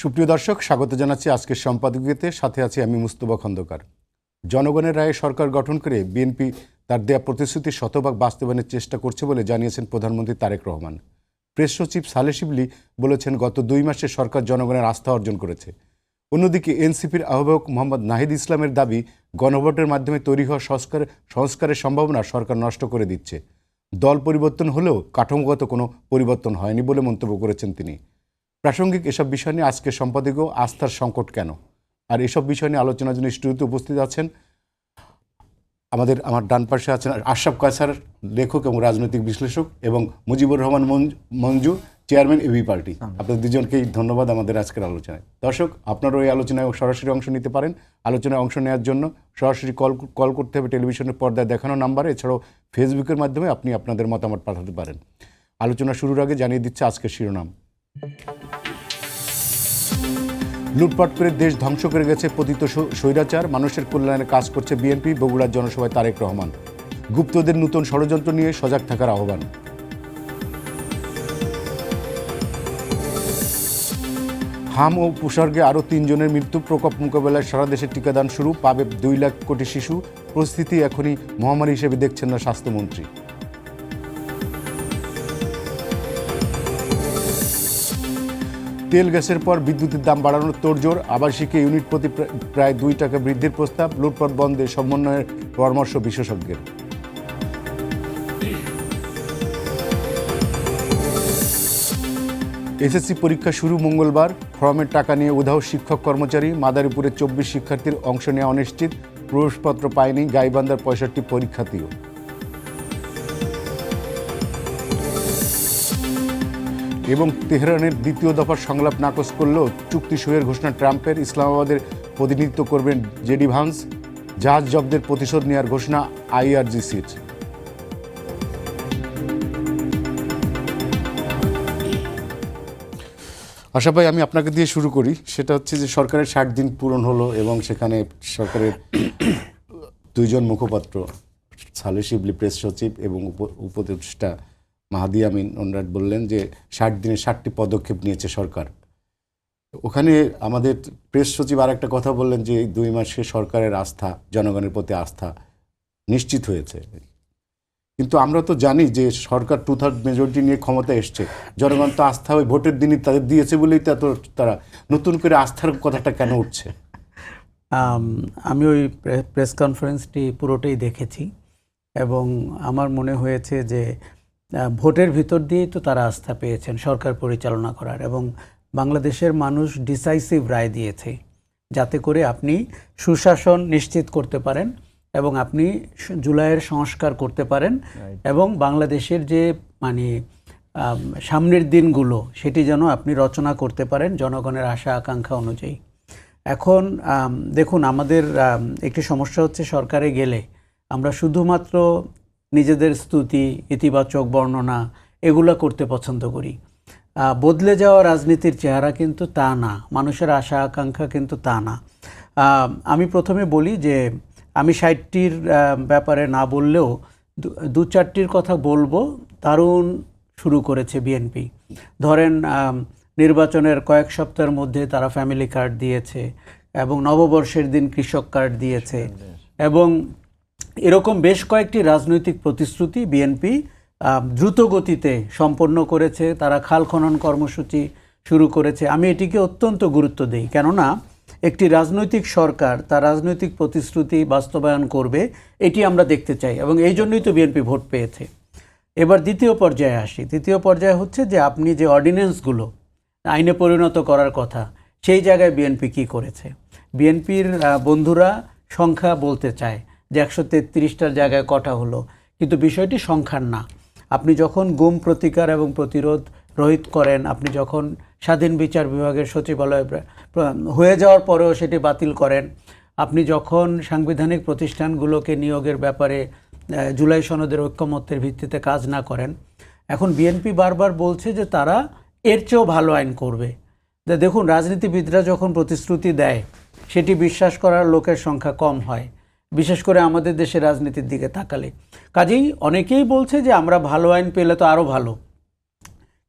সুপ্রিয় দর্শক, স্বাগত জানাচ্ছি আজকের সম্পাদকীয়তে। সাথে আছি আমি মুস্তফা খন্দকার। জনগণের রায়ে সরকার গঠন করে বিএনপি তার দেয়া প্রতিশ্রুতি শতভাগ বাস্তবায়নের চেষ্টা করছে বলে জানিয়েছেন প্রধানমন্ত্রী তারেক রহমান। প্রেস সচিব সালেহ শিবলি বলেছেন, গত 2 মাসে সরকার জনগণের আস্থা অর্জন করেছে। অন্যদিকে এনসিপির আহ্বায়ক মোহাম্মদ নাহিদ ইসলামের দাবি, গণভোটের মাধ্যমে তৈরি হওয়া সংস্কারের সম্ভাবনা সরকার নষ্ট করে দিচ্ছে। দল পরিবর্তন হলেও কাঠামোগত কোনো পরিবর্তন হয়নি বলে মন্তব্য করেছেন তিনি। প্রাসঙ্গিক এসব বিষয় নিয়ে আজকের সম্পাদকীয় আস্থার সংকট কেন, আর এসব বিষয় নিয়ে আলোচনার জন্য স্টুডিওতে উপস্থিত আছেন আমার ডান পাশে আছেন আশরাফ কায়সার, লেখক এবং রাজনৈতিক বিশ্লেষক, এবং Mujibur Rahman Manju, chairman AB party. আপনাদের দুজনকেই ধন্যবাদ আমাদের আজকের আলোচনায়। দর্শক, আপনারাও এই আলোচনায় সরাসরি অংশ নিতে পারেন। আলোচনায় অংশ নেওয়ার জন্য সরাসরি কল করতে হবে টেলিভিশনের পর্দায় দেখানো নাম্বারে। এছাড়াও ফেসবুকের মাধ্যমে আপনি আপনাদের মতামত পাঠাতে পারেন। আলোচনা শুরুর আগে জানিয়ে দিচ্ছে আজকের শিরোনাম। লুটপাট করে দেশ ধ্বংস করে গেছে পতিত স্বৈরাচার, মানুষের কল্যাণে কাজ করছে বিএনপি, বগুড়ার জনসভায় তারেক রহমান। গুপ্তদের নতুন ষড়যন্ত্র নিয়ে সজাগ থাকার আহ্বান। হাম ও উপসর্গে আরও 3 জনের মৃত্যু, প্রকোপ মোকাবেলায় সারা দেশে টিকাদান শুরু, পাবে 2 লাখ কোটি শিশু। পরিস্থিতি এখনই মহামারী হিসেবে দেখছেন না স্বাস্থ্যমন্ত্রী। তেল গ্যাসের পর বিদ্যুতের দাম বাড়ানোর তোড়জোড়, আবাসিকে ইউনিট প্রতি প্রায় 2 টাকা বৃদ্ধির প্রস্তাব, লুটপাট বন্ধে সমন্বয়ের পরামর্শ বিশেষজ্ঞের। এসএসসি পরীক্ষা শুরু মঙ্গলবার, ফর্মের টাকা নিয়ে উধাও শিক্ষক কর্মচারী, মাদারীপুরের 24 শিক্ষার্থীর অংশ নেওয়া অনিশ্চিত, প্রবেশপত্র পায়নি গাইবান্ধার 65 পরীক্ষার্থীও। এবং তেহরানের দ্বিতীয় দফার সংলাপ নাকচ করলেও চুক্তি সইয়ের ঘোষণা ট্রাম্পের, ইসলামাবাদের প্রতিনিধিত্ব করবেন জেডি ভান্স, জাহাজ জব্দের প্রতিশোধ নেওয়ার ঘোষণা আইআরজিসির। আশা ভাই, আমি আপনাকে দিয়ে শুরু করি। সেটা হচ্ছে যে সরকারের 60 দিন পূরণ হলো এবং সেখানে সরকারের 2 জন মুখপাত্র, সালেহ শিবলি প্রেস সচিব এবং উপদেষ্টা মাহাদি আমিন, ওনারা বললেন যে 60 দিনে 60টি পদক্ষেপ নিয়েছে সরকার। ওখানে আমাদের প্রেস সচিব আর একটা কথা বললেন যে 2 মাসে সরকারের আস্থা, জনগণের প্রতি আস্থা নিশ্চিত হয়েছে। কিন্তু আমরা তো জানি যে সরকার 2/3 মেজরিটি নিয়ে ক্ষমতা এসছে, জনগণ তো আস্থা ওই ভোটের দিনই তাদের দিয়েছে বলেই তো তারা নতুন করে আস্থার কথাটা কেন উঠছে? আমি ওই প্রেস কনফারেন্সটি পুরোটাই দেখেছি এবং আমার মনে হয়েছে যে ভোটের ভিতর দিয়েই তো তারা আস্থা পেয়েছেন সরকার পরিচালনা করার, এবং বাংলাদেশের মানুষ ডিসাইসিভ রায় দিয়েছে যাতে করে আপনি সুশাসন নিশ্চিত করতে পারেন এবং আপনি জুলাইয়ের সংস্কার করতে পারেন এবং বাংলাদেশের যে সামনের দিনগুলো সেটি যেন আপনি রচনা করতে পারেন জনগণের আশা আকাঙ্ক্ষা অনুযায়ী। এখন দেখুন, আমাদের একটি সমস্যা হচ্ছে, সরকারে গেলে আমরা শুধুমাত্র নিজেদের স্তুতি, ইতিবাচক বর্ণনা এগুলো করতে পছন্দ করি। বদলে যাওয়া রাজনীতির চেহারা কিন্তু তা না, মানুষের আশা আকাঙ্ক্ষা কিন্তু তা না। আমি প্রথমে বলি যে আমি 60টির ব্যাপারে না বললেও 2-4টির কথা বলবো। দারুণ শুরু করেছে বিএনপি। ধরেন, নির্বাচনের কয়েক সপ্তাহের মধ্যে তারা ফ্যামিলি কার্ড দিয়েছে এবং নববর্ষের দিন কৃষক কার্ড দিয়েছে এবং এরকম বেশ কয়েকটি রাজনৈতিক প্রতিশ্রুতি বিএনপি দ্রুত গতিতে সম্পন্ন করেছে। তারা খাল খনন কর্মসূচি শুরু করেছে। আমি এটিকে অত্যন্ত গুরুত্ব দিই, কেননা একটি রাজনৈতিক সরকার তার রাজনৈতিক প্রতিশ্রুতি বাস্তবায়ন করবে, এটি আমরা দেখতে চাই এবং এই জন্যই তো বিএনপি ভোট পেয়েছে। এবার দ্বিতীয় পর্যায়ে আসি। দ্বিতীয় পর্যায়ে হচ্ছে যে আপনি যে অর্ডিন্যান্সগুলো আইনে পরিণত করার কথা, সেই জায়গায় বিএনপি কী করেছে। বিএনপির বন্ধুরা সংখ্যা বলতে চায় যে 133টার জায়গায় কটা হলো, কিন্তু বিষয়টি সংখ্যার না। আপনি যখন গুম প্রতিকার এবং প্রতিরোধ রহিত করেন, আপনি যখন স্বাধীন বিচার বিভাগের সচিবালয় হয়ে যাওয়ার পরেও সেটি বাতিল করেন, আপনি যখন সাংবিধানিক প্রতিষ্ঠানগুলোকে নিয়োগের ব্যাপারে জুলাই সনদের ঐক্যমত্যের ভিত্তিতে কাজ না করেন, এখন বিএনপি বারবার বলছে যে তারা এর চেয়েও ভালো আইন করবে। দেখুন, রাজনীতিবিদরা যখন প্রতিশ্রুতি দেয় সেটি বিশ্বাস করার লোকের সংখ্যা কম হয়, বিশেষ করে আমাদের দেশের রাজনীতির দিকে তাকালে। কাজেই অনেকেই বলছে যে আমরা ভালো আইন পেলে তো আরও ভালো,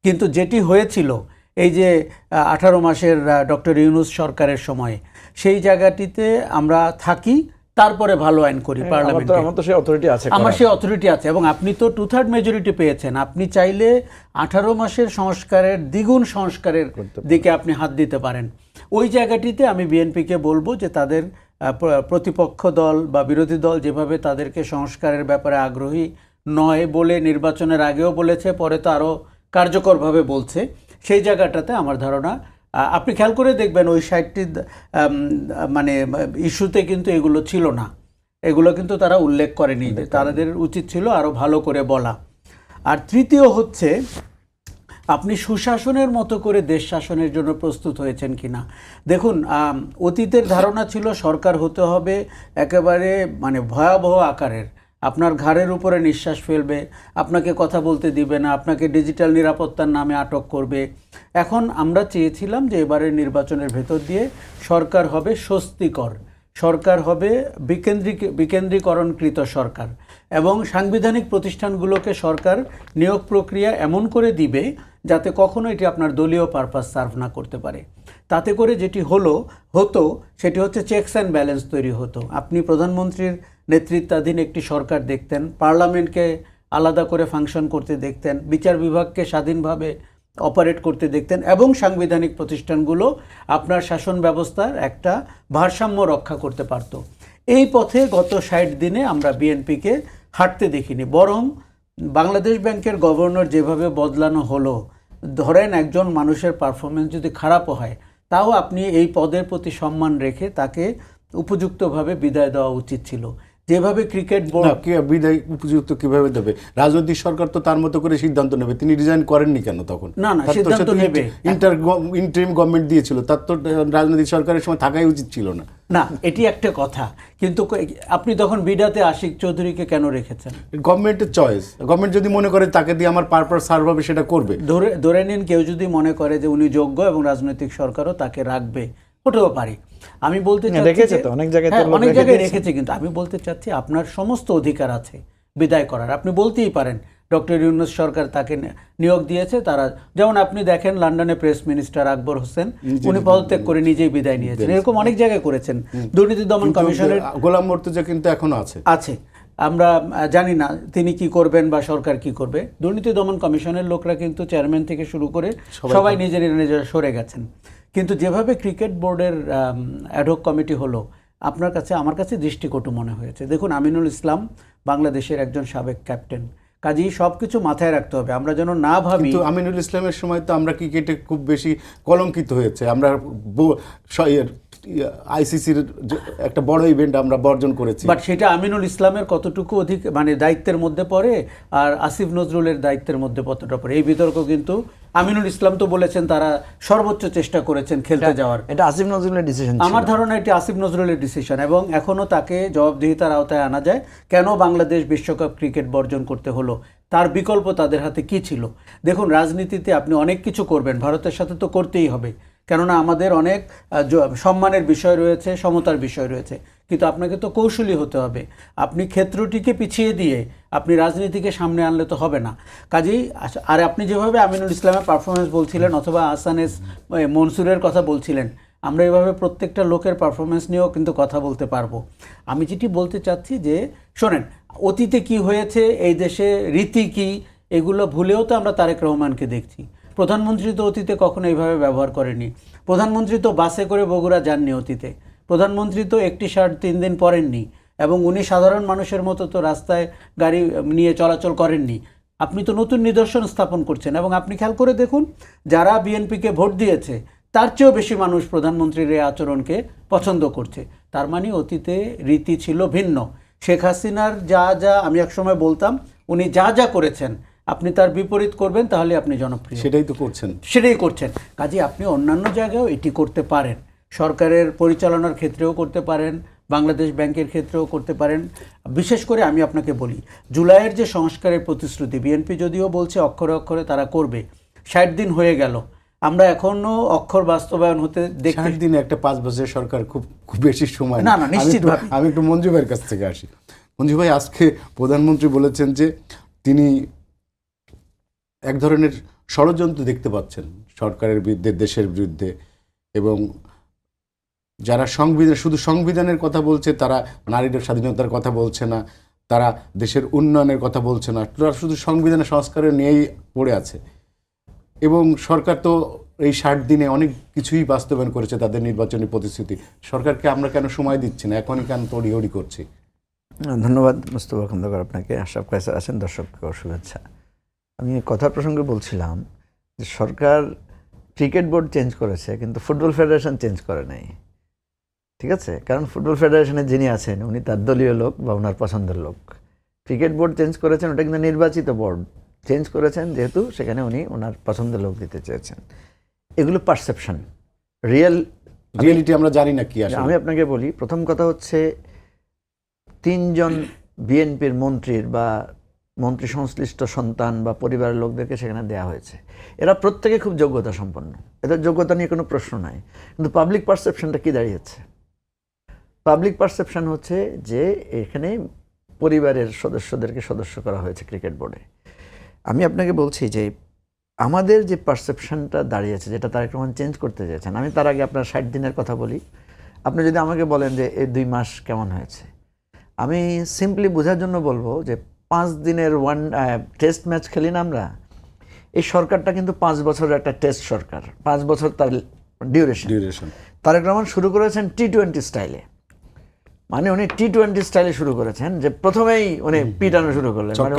কিন্তু যেটি হয়েছিল এই যে 18 মাসের ডক্টর ইউনূস সরকারের সময়ে, সেই জায়গাটিতে আমরা থাকি, তারপরে ভালো আইন করি পার্লামেন্টে। আমার তো সেই অথরিটি আছে, আমার সেই অথরিটি আছে, এবং আপনি তো 2/3 মেজরিটি পেয়েছেন। আপনি চাইলে 18 মাসের সংস্কারের দ্বিগুণ সংস্কারের দিকে আপনি হাত দিতে পারেন। ওই জায়গাটিতে আমি বিএনপিকে বলবো যে তাদের প্রতিপক্ষ দল বা বিরোধী দল যেভাবে তাদেরকে সংস্কারের ব্যাপারে আগ্রহী নয় বলে নির্বাচনের আগেও বলেছে, পরে তো আরও কার্যকরভাবে বলছে, সেই জায়গাটাতে আমার ধারণা আপনি খেয়াল করে দেখবেন ওই 60টি মানে ইস্যুতে কিন্তু এগুলো ছিল না, এগুলো কিন্তু তারা উল্লেখ করেনি, যে তাদের উচিত ছিল আরও ভালো করে বলা। আর তৃতীয় হচ্ছে, আপনি সুশাসনের মতো করে দেশ শাসনের জন্য প্রস্তুত হয়েছেন কিনা। দেখুন, অতীতের ধারণা ছিল সরকার হতে হবে একেবারে মানে ভয়াবহ আকারের, আপনার ঘাড়ের উপরে নিঃশ্বাস ফেলবে, আপনাকে কথা বলতে দিবে না, আপনাকে ডিজিটাল নিরাপত্তার নামে আটক করবে। এখন আমরা চেয়েছিলাম যে এবারের নির্বাচনের ভেতর দিয়ে সরকার হবে স্বস্তিকর, সরকার হবে বিকেন্দ্রীকরণকৃত সরকার, এবং সাংবিধানিক প্রতিষ্ঠানগুলোকে সরকার নিয়োগ প্রক্রিয়া এমন করে দিবে যাতে কখনো এটি আপনার দলীয় পারপাস সার্ভ না করতে পারে। তাতে করে যেটি হতো সেটি হচ্ছে চেকস অ্যান্ড ব্যালেন্স তৈরি হতো। আপনি প্রধানমন্ত্রীর নেতৃত্বাধীন একটি সরকার দেখতেন, পার্লামেন্টকে আলাদা করে ফাংশন করতে দেখতেন, বিচার বিভাগকে স্বাধীনভাবে অপারেট করতে দেখতেন, এবং সাংবিধানিক প্রতিষ্ঠানগুলো আপনার শাসন ব্যবস্থার একটা ভারসাম্য রক্ষা করতে পারত। এই পথে গত 60 দিনে আমরা বিএনপিকে হাঁটতে দেখিনি, বরং বাংলাদেশ ব্যাংকের গভর্নর যেভাবে বদলানো হলো, ধরেন একজন মানুষের পারফরমেন্স যদি খারাপও হয়, তাও আপনি এই পদের প্রতি সম্মান রেখে তাকে উপযুক্তভাবে বিদায় দেওয়া উচিত ছিল। যেভাবে ক্রিকেট বোর্ড বিদায় উপযুক্ত কিভাবে দেবে? রাজনৈতিক সরকার তো তার মতো করে সিদ্ধান্ত নেবে। তিনি রিজাইন করেননি কেন তখন? না, সিদ্ধান্ত নেবে, ইন্টারিম গভর্নমেন্ট দিয়েছিল, তার তো রাজনৈতিক সরকারের সময় থাকাই উচিত ছিল না। না, এটি একটা কথা, কিন্তু আপনি তখন বিডাতে আশিক চৌধুরীকে কেন রেখেছেন? গভর্নমেন্টের চয়েস, গভর্নমেন্ট যদি মনে করে তাকে দিয়ে আমার পারপাস সার্ভ হবে সেটা করবে। ধরে নিন কেউ যদি মনে করে যে উনি যোগ্য এবং রাজনৈতিক সরকারও তাকে রাখবে, হতেও পারে। আমি বলতে চাচ্ছি অনেক জায়গায় রেখেছে, কিন্তু আমি বলতে চাচ্ছি আপনার সমস্ত অধিকার আছে বিদায় করার। আপনি বলতেই পারেন ডক্টর ইউনূস সরকার তাকে নিয়োগ দিয়েছে, তারা যেমন আপনি দেখেন লন্ডনে প্রেস মিনিস্টার আকবর হোসেন, উনি পদত্যাগ করে নিজেই বিদায় নিয়েছেন, এরকম অনেক জায়গায় করেছেন। দুর্নীতি দমন কমিশনের গোলাম মর্তুজা কিন্তু এখনো আছে। আমরা জানি না তিনি কি করবেন বা সরকার কি করবে। দুর্নীতি দমন কমিশনের লোকরা কিন্তু চেয়ারম্যান থেকে শুরু করে সবাই নিজেরা সরে গেছেন। কিন্তু যেভাবে ক্রিকেট বোর্ডের অ্যাডহক কমিটি হলো, আমার কাছে দৃষ্টিকটু মনে হয়েছে। দেখুন, আমিনুল ইসলাম বাংলাদেশের একজন সাবেক ক্যাপ্টেন, কাজেই সব কিছু মাথায় রাখতে হবে, আমরা যেন না ভাবি। কিন্তু আমিনুল ইসলামের সময় তো আমরা ক্রিকেটে খুব বেশি কলঙ্কিত হয়েছে, আমরা আইসিসির একটা বড় ইভেন্ট আমরা বর্জন করেছি। বাট সেটা আমিনুল ইসলামের কতটুকু মানে দায়িত্বের মধ্যে পড়ে আর আসিফ নজরুলের দায়িত্বের মধ্যে কতটা পড়ে, এই বিতর্ক কিন্তু আমিনুল ইসলাম তো বলেছেন তারা সর্বোচ্চ চেষ্টা করেছেন খেলতে যাওয়ার। এটা আসিফ নজরুলের ডিসিশন, আমার ধারণা এটি আসিফ নজরুলের ডিসিশন, এবং এখনও তাকে জবাবদিহিতার আওতায় আনা যায়। কেন বাংলাদেশ বিশ্বকাপ ক্রিকেট বর্জন করতে হলো, তার বিকল্প তাদের হাতে কি ছিল? দেখুন, রাজনীতিতে আপনি অনেক কিছু করবেন, ভারতের সাথে তো করতেই হবে, কেননা আমাদের অনেক সম্মানের বিষয় রয়েছে, সমতার বিষয় রয়েছে, কিন্তু আপনাকে তো কৌশলী হতে হবে। আপনি ক্ষেত্রটিকে পিছিয়ে দিয়ে আপনি রাজনীতিকে সামনে আনলে তো হবে না। কাজেই আর আপনি যেভাবে আমিনুল ইসলামের পারফরমেন্স বলছিলেন অথবা আহসানেস মনসুরের কথা বলছিলেন, আমরা এভাবে প্রত্যেকটা লোকের পারফরমেন্স নিয়েও কিন্তু কথা বলতে পারবো। আমি যেটি বলতে চাচ্ছি যে, শোনেন, অতীতে কি হয়েছে, এই দেশে রীতি কি, এগুলো ভুলেও তো আমরা তারেক রহমানকে দেখছি। প্রধানমন্ত্রী তো অতীতে কখনো এইভাবে ব্যবহার করেনি। প্রধানমন্ত্রী তো বাসে করে বগুড়া যাননি অতীতে। প্রধানমন্ত্রী তো একটি শার্ট 3 দিন পরেননি, এবং উনি সাধারণ মানুষের মতো তো রাস্তায় গাড়ি নিয়ে চলাচল করেননি। আপনি তো নতুন নিদর্শন স্থাপন করছেন, এবং আপনি খেয়াল করে দেখুন, যারা বিএনপিকে ভোট দিয়েছে তার চেয়েও বেশি মানুষ প্রধানমন্ত্রীর এই আচরণকে পছন্দ করছে। তার মানে অতীতে রীতি ছিল ভিন্ন। শেখ হাসিনার যা আমি একসময় বলতাম, উনি যা করেছেন আপনি তার বিপরীত করবেন তাহলে আপনি জনপ্রিয়, সেটাই করছেন। কাজে আপনি অন্যান্য জায়গায়ও এটি করতে পারেন, সরকারের পরিচালনার ক্ষেত্রেও করতে পারেন, বাংলাদেশ ব্যাংকের ক্ষেত্রেও করতে পারেন। বিশেষ করে আমি আপনাকে বলি, জুলাইয়ের যে সংস্কারের প্রতিশ্রুতি, বিএনপি যদিও বলছে অক্ষরে অক্ষরে তারা করবে, 60 দিন হয়ে গেল, আমরা এখনো অক্ষর বাস্তবায়ন হতে দেখি। 60 দিনে একটা 5 বছরের সরকার খুব বেশি সময় না, নিশ্চিতভাবে। আমি একটু মঞ্জু ভাইয়ের কাছ থেকে আসি। মঞ্জু ভাই, আজকে প্রধানমন্ত্রী বলেছেন যে তিনি এক ধরনের ষড়যন্ত্র দেখতে পাচ্ছেন সরকারের বিরুদ্ধে, দেশের বিরুদ্ধে, এবং যারা শুধু সংবিধানের কথা বলছে, তারা নারীদের স্বাধীনতার কথা বলছে না, তারা দেশের উন্নয়নের কথা বলছে না, তারা শুধু সংবিধানের সংস্কারের নিয়েই পড়ে আছে। এবং সরকার তো এই 60 দিনে অনেক কিছুই বাস্তবায়ন করেছে তাদের নির্বাচনী প্রতিশ্রুতি। সরকারকে আমরা কেন সময় দিচ্ছি না, এখনই কেন তড়িঘড়ি করছি? ধন্যবাদ মুস্তফা খন্দকার আপনাকে। আশরাফ কায়সার আছেন, দর্শককে শুভেচ্ছা। আমি কথার প্রসঙ্গে বলছিলাম যে সরকার ক্রিকেট বোর্ড চেঞ্জ করেছে, কিন্তু ফুটবল ফেডারেশন চেঞ্জ করে নাই। ঠিক আছে, কারণ ফুটবল ফেডারেশনে যিনি আছেন উনি তার দলীয় লোক বা ওনার পছন্দের লোক। ক্রিকেট বোর্ড চেঞ্জ করেছেন, ওটা কিন্তু নির্বাচিত বোর্ড চেঞ্জ করেছেন, যেহেতু সেখানে উনি ওনার পছন্দের লোক দিতে চেয়েছেন। এগুলো পারসেপশন, রিয়েলিটি আমরা জানি না কি আসলে। আমি আপনাকে বলি, প্রথম কথা হচ্ছে 3 জন বিএনপির মন্ত্রীর বা মন্ত্রী সংশ্লিষ্ট সন্তান বা পরিবারের লোকদেরকে সেখানে দেওয়া হয়েছে। এরা প্রত্যেকে খুব যোগ্যতা সম্পন্ন, এদের যোগ্যতা নিয়ে কোনো প্রশ্ন নাই। কিন্তু পাবলিক পারসেপশনটা কি দাঁড়িয়েছে? পাবলিক পারসেপশন হচ্ছে যে এখানে পরিবারের সদস্যদেরকে সদস্য করা হয়েছে ক্রিকেট বোর্ডে। আমি আপনাকে বলছি যে আমাদের যে পারসেপশনটা দাঁড়িয়েছে, যেটা তারেক রহমান চেঞ্জ করতে চেয়েছেন, আমি তার আগে আপনার 60 দিনের কথা বলি। আপনি যদি আমাকে বলেন যে এই 2 মাস কেমন হয়েছে, আমি সিম্পলি বোঝার জন্য বলবো যে 5 দিনের টেস্ট ম্যাচ খেলি না আমরা। এই সরকারটা কিন্তু 5 বছরের একটা টেস্ট সরকার, 5 বছর তার ডিউরেশন। তারেক রহমান শুরু করেছেন T20 স্টাইলে, মানে উনি T20 স্টাইলে শুরু করেছেন, যে প্রথমেই উনি পিটানো শুরু করলেন। মানে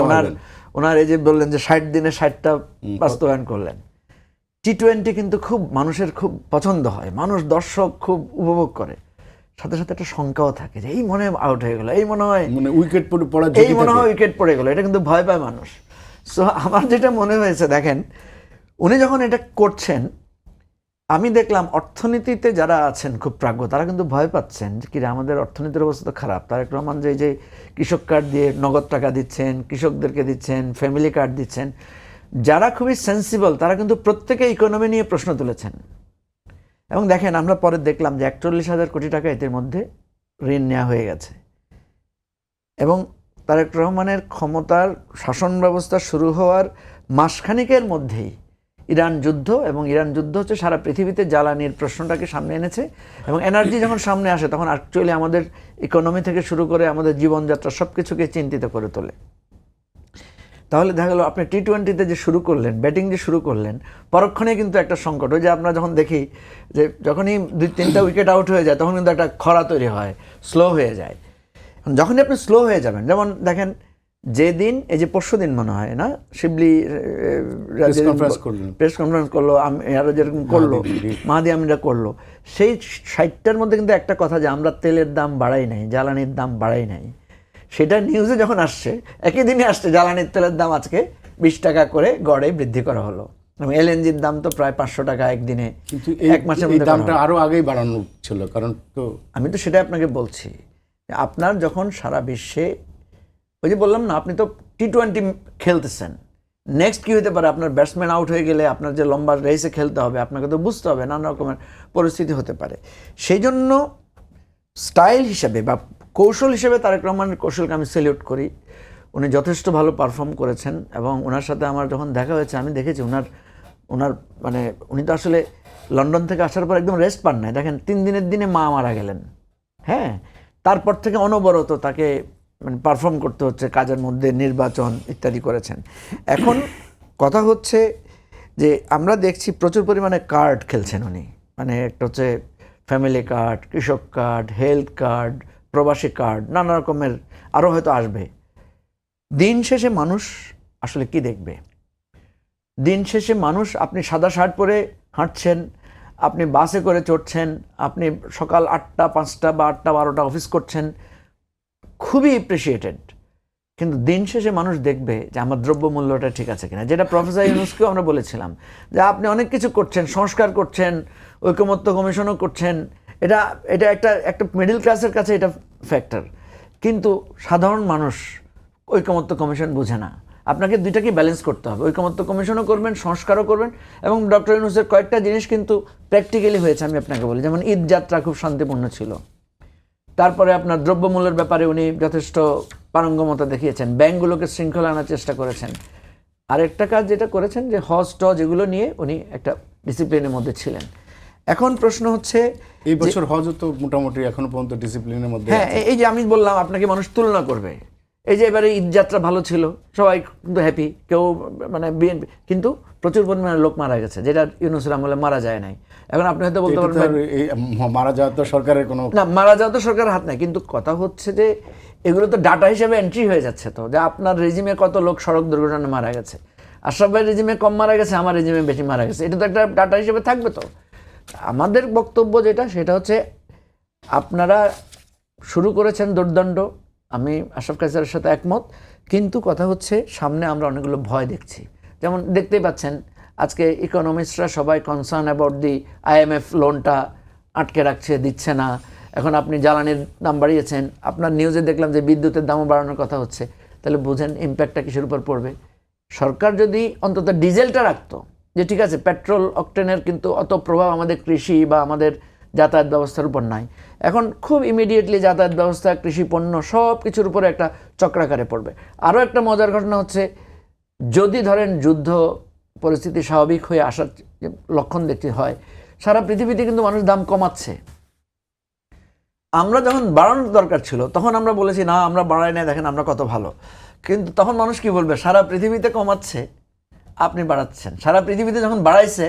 ওনার এই যে বললেন যে 60 দিনে 60টা বাস্তবায়ন করলেন। T20 কিন্তু খুব মানুষের খুব পছন্দ হয়, মানুষ দর্শক খুব উপভোগ করে। সাথে সাথে একটা শঙ্কাও থাকে যে এই মনে হয় আউট হয়ে গেল, এই মনে হয় উইকেট পড়ে, এই মনে হয় উইকেট পড়ে গেল, এটা কিন্তু ভয় পায় মানুষ। সো আমার যেটা মনে হয়েছে, দেখেন উনি যখন এটা করছেন, আমি দেখলাম অর্থনীতিতে যারা আছেন খুব প্রাজ্ঞ, তারা কিন্তু ভয় পাচ্ছেন যে কি আমাদের অর্থনীতির অবস্থা তো খারাপ। তারেক রহমান যে কৃষক কার্ড দিয়ে নগদ টাকা দিচ্ছেন, কৃষকদেরকে দিচ্ছেন, ফ্যামিলি কার্ড দিচ্ছেন, যারা খুবই সেন্সিবল তারা কিন্তু প্রত্যেকে ইকোনমি নিয়ে প্রশ্ন তুলেছেন। এবং দেখেন আমরা পরে দেখলাম যে 41,000 কোটি টাকা এর মধ্যে ঋণ নেওয়া হয়ে গেছে। এবং তারেক রহমানের ক্ষমতার শাসন ব্যবস্থা শুরু হওয়ার মাসখানেকের মধ্যেই ইরান যুদ্ধ, এবং ইরান যুদ্ধ হচ্ছে সারা পৃথিবীতে জ্বালানির প্রশ্নটাকে সামনে এনেছে। এবং এনার্জি যখন সামনে আসে তখন অ্যাকচুয়ালি আমাদের ইকোনমি থেকে শুরু করে আমাদের জীবনযাত্রা সব কিছুকে চিন্তিত করে তোলে। তাহলে দেখা গেল আপনি T20-তে যে শুরু করলেন, ব্যাটিং যে শুরু করলেন, পরক্ষণে কিন্তু একটা সংকট। ওই যে আমরা যখন দেখি যে যখনই 2-3টা উইকেট আউট হয়ে যায় তখন কিন্তু একটা খরা তৈরি হয়, স্লো হয়ে যায়। যখনই আপনি স্লো হয়ে যাবেন, যেমন দেখেন যেদিন এই যে পরশুদিন মনে হয় না শিবলি প্রেস কনফারেন্স করলো, আরও যেরকম করলো, মাহাদি আমিরা করলো, সেই 60টার মধ্যে কিন্তু একটা কথা যে আমরা তেলের দাম বাড়াই নাই, জ্বালানির দাম বাড়াই নাই, সেটা নিউজে যখন আসছে একই দিনে আসছে জ্বালানির তেলের দাম আজকে 20 টাকা করে গড়ে বৃদ্ধি করা হলো। এবং এলএনজির দাম তো প্রায় 500 টাকা একদিনে, কিন্তু এক মাসের মধ্যে দামটা আরো আগেই বাড়ানো ছিল। কারণ তো আমি তো সেটা আপনাকে বলছি, আপনার যখন সারা বিশ্বে, ওই যে বললাম না, আপনি তো T20 খেলতেছেন, নেক্সট কী হতে পারে, আপনার ব্যাটসম্যান আউট হয়ে গেলে আপনার যে লম্বা রেসে খেলতে হবে, আপনাকে তো বুঝতে হবে নানা রকমের পরিস্থিতি হতে পারে। সেই জন্য স্টাইল হিসেবে বা কৌশল হিসেবে তারেক রহমানের কৌশলকে আমি সেলিউট করি। উনি যথেষ্ট ভালো পারফর্ম করেছেন। এবং ওনার সাথে আমার যখন দেখা হয়েছে আমি দেখেছি ওনার মানে উনি তো আসলে লন্ডন থেকে আসার পর একদম রেস্ট পান নাই। দেখেন 3 দিনের দিনে মা মারা গেলেন, হ্যাঁ, তারপর থেকে অনবরত তাকে মানে পারফর্ম করতে হচ্ছে, কাজের মধ্যে নির্বাচন ইত্যাদি করেছেন। এখন কথা হচ্ছে যে আমরা দেখছি প্রচুর পরিমাণে কার্ড খেলছেন উনি, মানে একটা হচ্ছে ফ্যামিলি কার্ড, কৃষক কার্ড, হেলথ কার্ড, প্রবাসী কার্ড, নানা রকমের আরও হয়তো আসবে। দিন শেষে মানুষ আসলে কি দেখবে? দিন শেষে মানুষ, আপনি সাদা শার্ট পরে হাঁটছেন, আপনি বাসে করে চড়ছেন, আপনি সকাল 8টা 5টা বা 8টা 12টা অফিস করছেন, খুবই অ্যাপ্রিসিয়েটেড। কিন্তু দিন শেষে মানুষ দেখবে যে আমার দ্রব্যমূল্যটা ঠিক আছে কিনা, যেটা প্রফেসর ইউনূসকেও আমরা বলেছিলাম যে আপনি অনেক কিছু করছেন, সংস্কার করছেন, ঐকমত্য কমিশনও করছেন, এটা একটা মিডল ক্লাসের কাছে এটা ফ্যাক্টর, কিন্তু সাধারণ মানুষ ঐকমত্য কমিশন বোঝে না। আপনাকে দুইটাকে ব্যালেন্স করতে হবে, ঐকমত্য কমিশনও করবেন, সংস্কারও করবেন। এবং ডক্টর ইউনূসের কয়েকটা জিনিস কিন্তু প্র্যাকটিক্যালি হয়েছে, আমি আপনাকে বলি, যেমন ঈদ যাত্রা খুব শান্তিপূর্ণ ছিল। তারপরে আপনার দ্রব্যমূল্যের ব্যাপারে উনি যথেষ্ট পারঙ্গমতা দেখিয়েছেন, ব্যাংকগুলোকে শৃঙ্খলা আনার চেষ্টা করেছেন। আরেকটা কাজ যেটা করেছেন যে হজ টজ এগুলো নিয়ে উনি একটা ডিসিপ্লিনের মধ্যে ছিলেন। এখন প্রশ্ন হচ্ছে এই বছর হজও তো মোটামুটি এখনো পর্যন্ত ডিসিপ্লিনের মধ্যে হ্যাঁ, আছে। এই যে আমি বললাম আপনাকে মানুষ তুলনা করবে, এই যে এবারে ঈদ যাত্রা ভালো ছিল, সবাই কিন্তু হ্যাপি, কেউ মানে বিএনপি, কিন্তু প্রচুর পরিমাণে লোক মারা গেছে, যেটা ইউনূসের আমলে মারা যায় নাই। এখন আপনি হয়তো বলতে এটা তো পারবেন আর এই মারা যাওয়া তো সরকারের কোনো না, মারা যাওয়া তো সরকারের হাত নাই, কিন্তু কথা হচ্ছে যে এগুলো তো ডাটা হিসেবে এন্ট্রি হয়ে যাচ্ছে, তো যে আপনার রেজিমে কত লোক সড়ক দুর্ঘটনায় মারা গেছে, আশরাফ ভাইয়ের রেজিমে কম মারা গেছে, আমার রেজিমে বেশি মারা গেছে, এটা তো একটা ডাটা হিসেবে থাকবে। তো আমাদের বক্তব্য যেটা সেটা হচ্ছে আপনারা শুরু করেছেন দুর্দণ্ড, আমি আশরাফ কায়সারের সাথে একমত, কিন্তু কথা হচ্ছে সামনে আমরা অনেকগুলো ভয় দেখছি। যেমন দেখতেই পাচ্ছেন আজকে ইকোনমিস্টরা সবাই কনসার্ন অ্যাবাউট দি IMF লোনটা আটকে রাখছে, দিচ্ছে না। এখন আপনি জ্বালানির দাম বাড়িয়েছেন, আপনার নিউজে দেখলাম যে বিদ্যুতের দামও বাড়ানোর কথা হচ্ছে, তাহলে বুঝেন ইম্প্যাক্টটা কিসের উপর পড়বে। সরকার যদি অন্তত ডিজেলটা রাখতো, যে ঠিক আছে পেট্রোল অকটেনের কিন্তু অত প্রভাব আমাদের কৃষি বা আমাদের যাতায়াত ব্যবস্থার উপর নাই, এখন খুব ইমিডিয়েটলি যাতায়াত ব্যবস্থা, কৃষি পণ্য সব কিছুর উপরে একটা চক্রাকারে পড়বে। আরও একটা মজার ঘটনা হচ্ছে, যদি ধরেন যুদ্ধ পরিস্থিতি স্বাভাবিক হয়ে আসার যে লক্ষণ দেখতে হয়, সারা পৃথিবীতে কিন্তু মানুষ দাম কমাচ্ছে। আমরা যখন বাড়ানোর দরকার ছিল তখন আমরা বলেছি না আমরা বাড়াই না, দেখেন আমরা কত ভালো, কিন্তু তখন মানুষ কি বলবে, সারা পৃথিবীতে কমাচ্ছে আপনি বাড়াচ্ছেন, সারা পৃথিবীতে যখন বাড়াইছে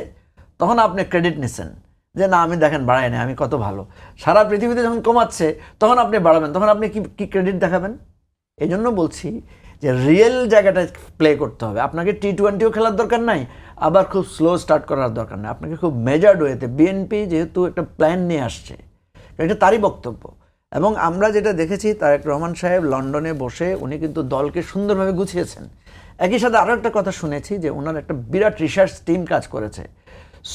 তখন আপনি ক্রেডিট নিচ্ছেন যে না আমি দেখেন বাড়াই না, আমি কত ভালো। সারা পৃথিবীতে যখন কমাচ্ছে তখন আপনি বাড়াবেন, তখন আপনি কি ক্রেডিট দেখাবেন? এই জন্য বলছি যে রিয়েল জায়গাটা প্লে করতে হবে। আপনাকে T20ও খেলার দরকার নাই, আবার খুব স্লো স্টার্ট করার দরকার নেই, আপনাকে খুব মেজার্ড ওয়েতে, বিএনপি যেহেতু একটা প্ল্যান নিয়ে আসছে, এটা তারই বক্তব্য। এবং আমরা যেটা দেখেছি, তারেক রহমান সাহেব লন্ডনে বসে উনি কিন্তু দলকে সুন্দরভাবে গুছিয়েছেন। একই সাথে আরও একটা কথা শুনেছি যে ওনার একটা বিরাট রিসার্চ টিম কাজ করেছে।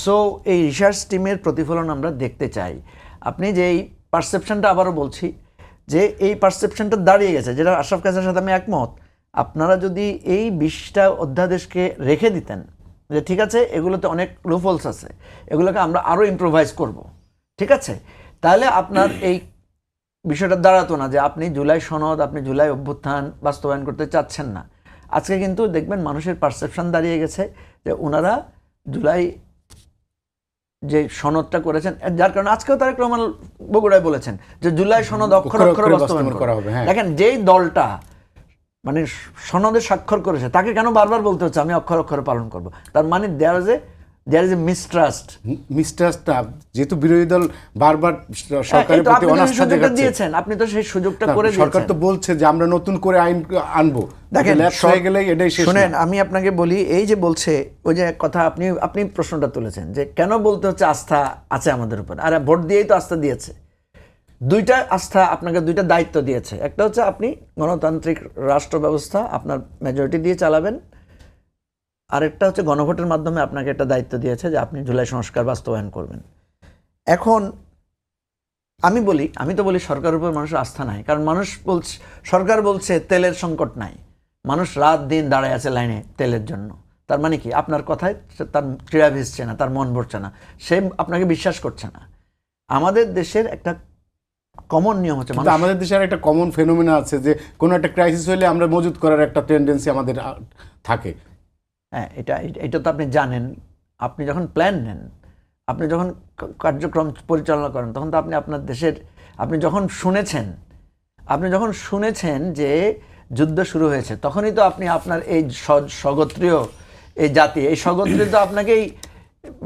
সো এই রিসার্চ টিমের প্রতিফলন আমরা দেখতে চাই। আপনি যে এই পারসেপশনটা, আবারও বলছি যে এই পারসেপশনটা দাঁড়িয়ে গেছে, যেটা আশরাফ কায়সারের সাথে আমি একমত, আপনারা যদি এই 20টা অধ্যাদেশকে রেখে দিতেন যে ঠিক আছে এগুলোতে অনেক লুফলস আছে, এগুলোকে আমরা আরও ইম্প্রোভাইজ করব, ঠিক আছে, তাহলে আপনার এই বিষয়টা দাঁড়াতো না যে আপনি জুলাই সনদ, আপনি জুলাই অভ্যুত্থান বাস্তবায়ন করতে চাচ্ছেন না। আজকে কিন্তু দেখবেন মানুষের পারসেপশন দাঁড়িয়ে গেছে যে ওনারা জুলাই যে সনদটা করেছেন, যার কারণে আজকেও তারেক রহমান বগুড়ায় বলেছেন যে জুলাই সনদ অক্ষরে অক্ষরে বাস্তবায়ন করা হবে। দেখেন যেই দলটা মানে সনদে স্বাক্ষর করেছে তাকে কেন বারবার বলতে হচ্ছে আমি অক্ষর অক্ষরে পালন করব? তার মানে দেয়ার ইজ এ মিসট্রাস্টটা, যেহেতু বিরোধী দল বারবার সরকারের প্রতি অনাস্থা দিয়েছেন, আপনি তো সেই সুযোগটা করে দিয়েছেন। সরকার তো বলছে যে আমরা নতুন করে আইন আনবো, দেখেন ল্যাপস হয়ে গেলেই এটাই শেষ। শুনেন আমি আপনাকে বলি, এই যে বলছে ওই যে কথা আপনি প্রশ্নটা তুলেছেন যে কেন বলতে হচ্ছে আস্থা আছে আমাদের উপর, আর ভোট দিয়েই তো আস্থা দিয়েছে। দুইটা আস্থা, আপনাকে দুইটা দায়িত্ব দিয়েছে। একটা হচ্ছে আপনি গণতান্ত্রিক রাষ্ট্র ব্যবস্থা আপনার মেজরিটি দিয়ে চালাবেন, আরেকটা হচ্ছে গণভোটের মাধ্যমে আপনাকে একটা দায়িত্ব দিয়েছে যে আপনি জুলাই সংস্কার বাস্তবায়ন করবেন। এখন আমি তো বলি সরকারের উপর মানুষের আস্থা নাই, কারণ সরকার বলছে তেলের সংকট নাই, মানুষ রাত দিন দাঁড়ায় আছে লাইনে তেলের জন্য। তার মানে কি আপনার কথায় তার ক্রীড়া ভিজছে না, তার মন ভরছে না, সে আপনাকে বিশ্বাস করছে না। আমাদের দেশের একটা কমন নিয়ম হচ্ছে, আমাদের দেশের একটা কমন ফেনোমেনা আছে যে কোনো একটা ক্রাইসিস হলে আমরা মজুত করার একটা টেন্ডেন্সি আমাদের থাকে। হ্যাঁ, এটা তো আপনি জানেন। আপনি যখন প্ল্যান নেন, আপনি যখন কার্যক্রম পরিচালনা করেন, তখন তো আপনি আপনার দেশের আপনি যখন শুনেছেন যে যুদ্ধ শুরু হয়েছে, তখনই তো আপনি আপনার এই স্বগোত্রীয় এই জাতি, এই স্বগোত্রীয় তো আপনাকেই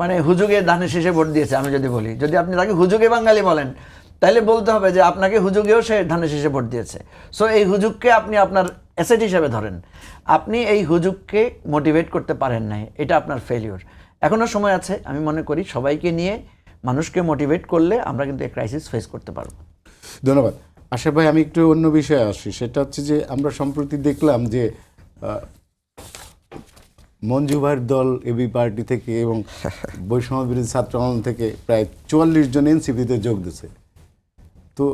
মানে হুজুগে ধানের শেষে ভোট দিয়েছে। আমি যদি বলি, যদি আপনি তাকে হুজুগে বাঙালি বলেন, তাহলে বলতে হবে যে আপনাকে হুজুগেও সে ধানের শেষে ভোট দিয়েছে। সো এই হুজুগকে আপনি আপনার অ্যাসেট হিসেবে ধরেন, আপনি এই হুজুগকে মোটিভেট করতে পারেন নাই, এটা আপনার ফেলিওর। এখনও সময় আছে, আমি মনে করি সবাইকে নিয়ে মানুষকে মোটিভেট করলে আমরা কিন্তু এই ক্রাইসিস ফেস করতে পারবো। ধন্যবাদ আশরাফ ভাই। আমি একটু অন্য বিষয়ে আসি, সেটা হচ্ছে যে আমরা সম্প্রতি দেখলাম যে মঞ্জু ভাইয়ের দল এবি পার্টি থেকে এবং বৈষম্য বিরোধী ছাত্র আন্দোলন থেকে প্রায় 44 জন এনসিপিতে যোগ দিয়েছে। তো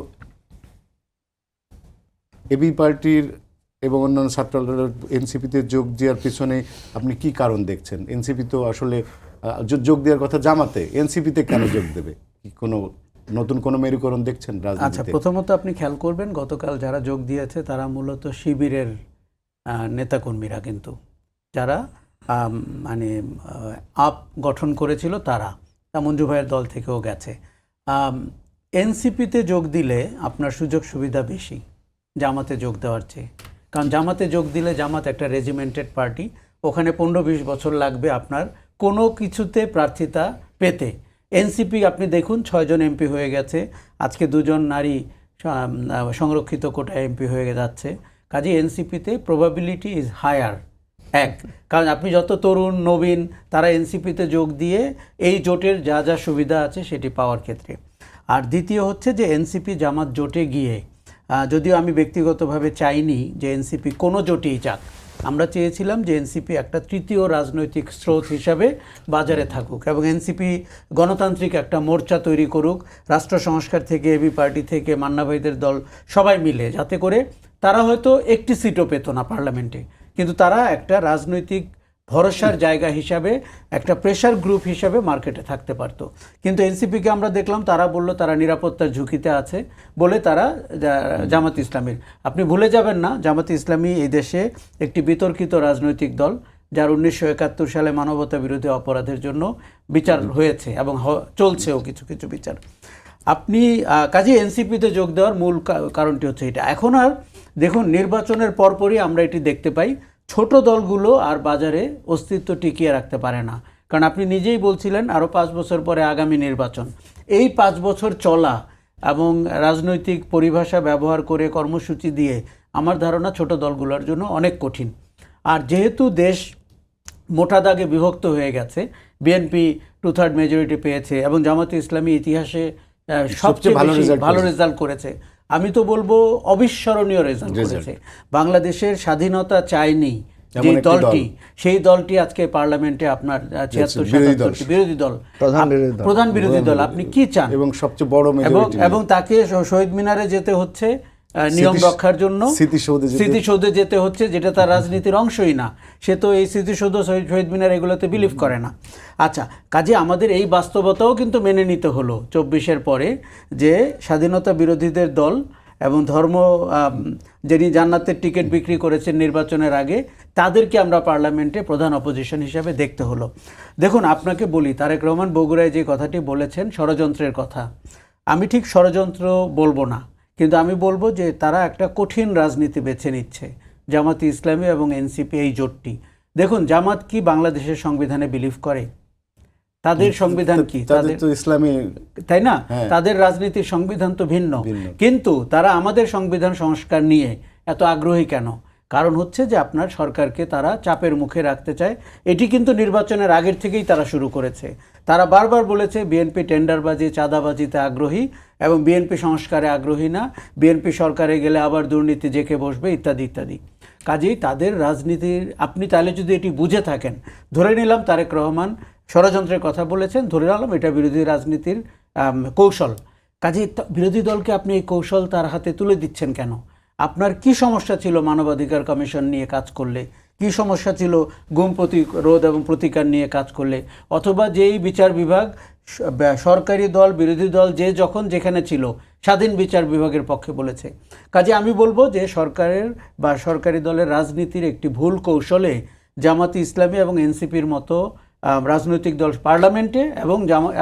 এবি পার্টির এবং অন্যান্য ছাত্র এনসিপিতে যোগ দেওয়ার পিছনে আপনি কি কারণ দেখছেন? এনসিপি তো আসলে যোগ দেওয়ার কথা জামাতে, এনসিপিতে কেন যোগ দেবে? কি কোনো নতুন কোনো মেরুকরণ দেখছেন রাজনীতিতে? আচ্ছা, প্রথমত আপনি খেয়াল করবেন গতকাল যারা যোগ দিয়েছে তারা মূলত শিবিরের নেতাকর্মীরা, কিন্তু যারা মানে আপ গঠন করেছিল তারা, তা মঞ্জু ভাইয়ের দল থেকেও গেছে। এনসিপিতে যোগ দিলে আপনার সুযোগ সুবিধা বেশি জামাতে যোগ দেওয়ার চেয়ে, কারণ জামাতে যোগ দিলে জামাত একটা রেজিমেন্টেড পার্টি, ওখানে 15-20 বছর লাগবে আপনার কোনো কিছুতে প্রার্থিতা পেতে। এনসিপি আপনি দেখুন 6 জন এমপি হয়ে গেছে, আজকে 2 জন নারী সংরক্ষিত কোটায় এমপি হয়ে যাচ্ছে। কাজে এনসিপিতে প্রবাবিলিটি ইজ হায়ার, এক, কারণ আপনি যত তরুণ নবীন তারা এনসিপিতে যোগ দিয়ে এই জোটের যা যা সুবিধা আছে সেটি পাওয়ার ক্ষেত্রে। আর দ্বিতীয় হচ্ছে যে এনসিপি জামাত জোটে গিয়ে, যদিও আমি ব্যক্তিগতভাবে চাইনি যে এনসিপি কোনো জোটেই যাক, আমরা চেয়েছিলাম যে এনসিপি একটা তৃতীয় রাজনৈতিক স্রোত হিসাবে বাজারে থাকুক এবং এনসিপি গণতান্ত্রিক একটা মোর্চা তৈরি করুক, রাষ্ট্র সংস্কার থেকে এবি পার্টি থেকে মান্না ভাইদের দল সবাই মিলে, যাতে করে তারা হয়তো একটি সিটও পেত না পার্লামেন্টে, কিন্তু তারা একটা রাজনৈতিক ভরসার জায়গা হিসাবে, একটা প্রেশার গ্রুপ হিসাবে মার্কেটে থাকতে পারতো। কিন্তু এনসিপিকে আমরা দেখলাম তারা বলল তারা নিরাপত্তার ঝুঁকিতে আছে বলে তারা জামাত ইসলামীর, আপনি ভুলে যাবেন না জামাত ইসলামী এই দেশে একটি বিতর্কিত রাজনৈতিক দল, যার 1971 সালে মানবতা বিরোধী অপরাধের জন্য বিচার হয়েছে এবং চলছেও কিছু কিছু বিচার। আপনি কাজে এনসিপিতে যোগ দেওয়ার মূল কারণটি হচ্ছে এটা। এখন আর দেখুন নির্বাচনের পরপরই আমরা এটি দেখতে পাই, ছোট দলগুলো আর বাজারে অস্তিত্ব টিকিয়ে রাখতে পারে না, কারণ আপনি নিজেই বলছিলেন আরও 5 বছর পরে আগামী নির্বাচন। এই 5 বছর চলা এবং রাজনৈতিক পরিভাষা ব্যবহার করে কর্মসূচি দিয়ে আমার ধারণা ছোট দলগুলোর জন্য অনেক কঠিন। আর যেহেতু দেশ মোটা দাগে বিভক্ত হয়ে গেছে, বিএনপি 2/3 মেজরিটি পেয়েছে এবং জামাতে ইসলামী ইতিহাসে সবচেয়ে ভালো রেজাল্ট করেছে, আমি তো বলবো অবিস্মরণীয় রেজাল্ট করেছে। বাংলাদেশের স্বাধীনতা চায়নি যে দলটি, সেই দলটি আজকে পার্লামেন্টে আপনার 76-77 বিরোধী দল, প্রধান বিরোধী দল, আপনি কি চান? এবং সবচেয়ে বড় মেজরিটি, এবং তাকে শহীদ মিনারে যেতে হচ্ছে নিয়ম রক্ষার জন্য, স্মৃতিসৌধে যেতে হচ্ছে, যেটা তার রাজনীতির অংশই না। সে তো এই স্মৃতিসৌধ, শহীদ মিনার এগুলোতে বিলিভ করে না। আচ্ছা, কাজে আমাদের এই বাস্তবতাও কিন্তু মেনে নিতে হলো 24-এর পরে, যে স্বাধীনতা বিরোধীদের দল এবং ধর্ম যিনি জান্নাতের টিকিট বিক্রি করেছেন নির্বাচনের আগে, তাদেরকে আমরা পার্লামেন্টে প্রধান অপোজিশন হিসাবে দেখতে হলো। দেখুন আপনাকে বলি, তারেক রহমান বগুড়ায় যে কথাটি বলেছেন ষড়যন্ত্রের কথা, আমি ঠিক ষড়যন্ত্র বলবো না, কিন্তু আমি বলবো যে তারা একটা কঠিন রাজনীতি বেছে নিচ্ছে, জামাত ইসলামী এবং এনসিপি এই জোটটি। দেখুন জামাত কি বাংলাদেশের সংবিধানে বিলিভ করে? তাদের সংবিধান কি? তাদের তো ইসলামী, তাই না? তাদের রাজনীতির সংবিধান তো ভিন্ন, কিন্তু তারা আমাদের সংবিধান সংস্কার নিয়ে এত আগ্রহী কেন? কারণ হচ্ছে যে আপনার সরকারকে তারা চাপের মুখে রাখতে চায়। এটি কিন্তু নির্বাচনের আগের থেকেই তারা শুরু করেছে। তারা বারবার বলেছে বিএনপি টেন্ডারবাজি, চাঁদাবাজিতে আগ্রহী এবং বিএনপি সংস্কারে আগ্রহী না, বিএনপি সরকারে গেলে আবার দুর্নীতি জেঁকে বসবে ইত্যাদি ইত্যাদি। কাজেই তাদের রাজনীতির, আপনি তাহলে যদি এটি বুঝে থাকেন, ধরে নিলাম তারেক রহমান ষড়যন্ত্রের কথা বলেছেন, ধরে নিলাম এটা বিরোধী রাজনীতির কৌশল, কাজেই বিরোধী দলকে আপনি এই কৌশল তার হাতে তুলে দিচ্ছেন কেন? আপনার কি সমস্যা ছিল মানবাধিকার কমিশন নিয়ে কাজ করলে? কি সমস্যা ছিল গুম প্রতিরোধ এবং প্রতিকার নিয়ে কাজ করলে? অথবা যেই বিচার বিভাগ সরকারি দল বিরোধী দল যে যখন যেখানে ছিল স্বাধীন বিচার বিভাগের পক্ষে বলেছে। কাজে আমি বলবো যে সরকারের বা সরকারি দলের রাজনীতির একটি ভুল কৌশলে জামাতে ইসলামী এবং এনসিপির মতো রাজনৈতিক দল পার্লামেন্টে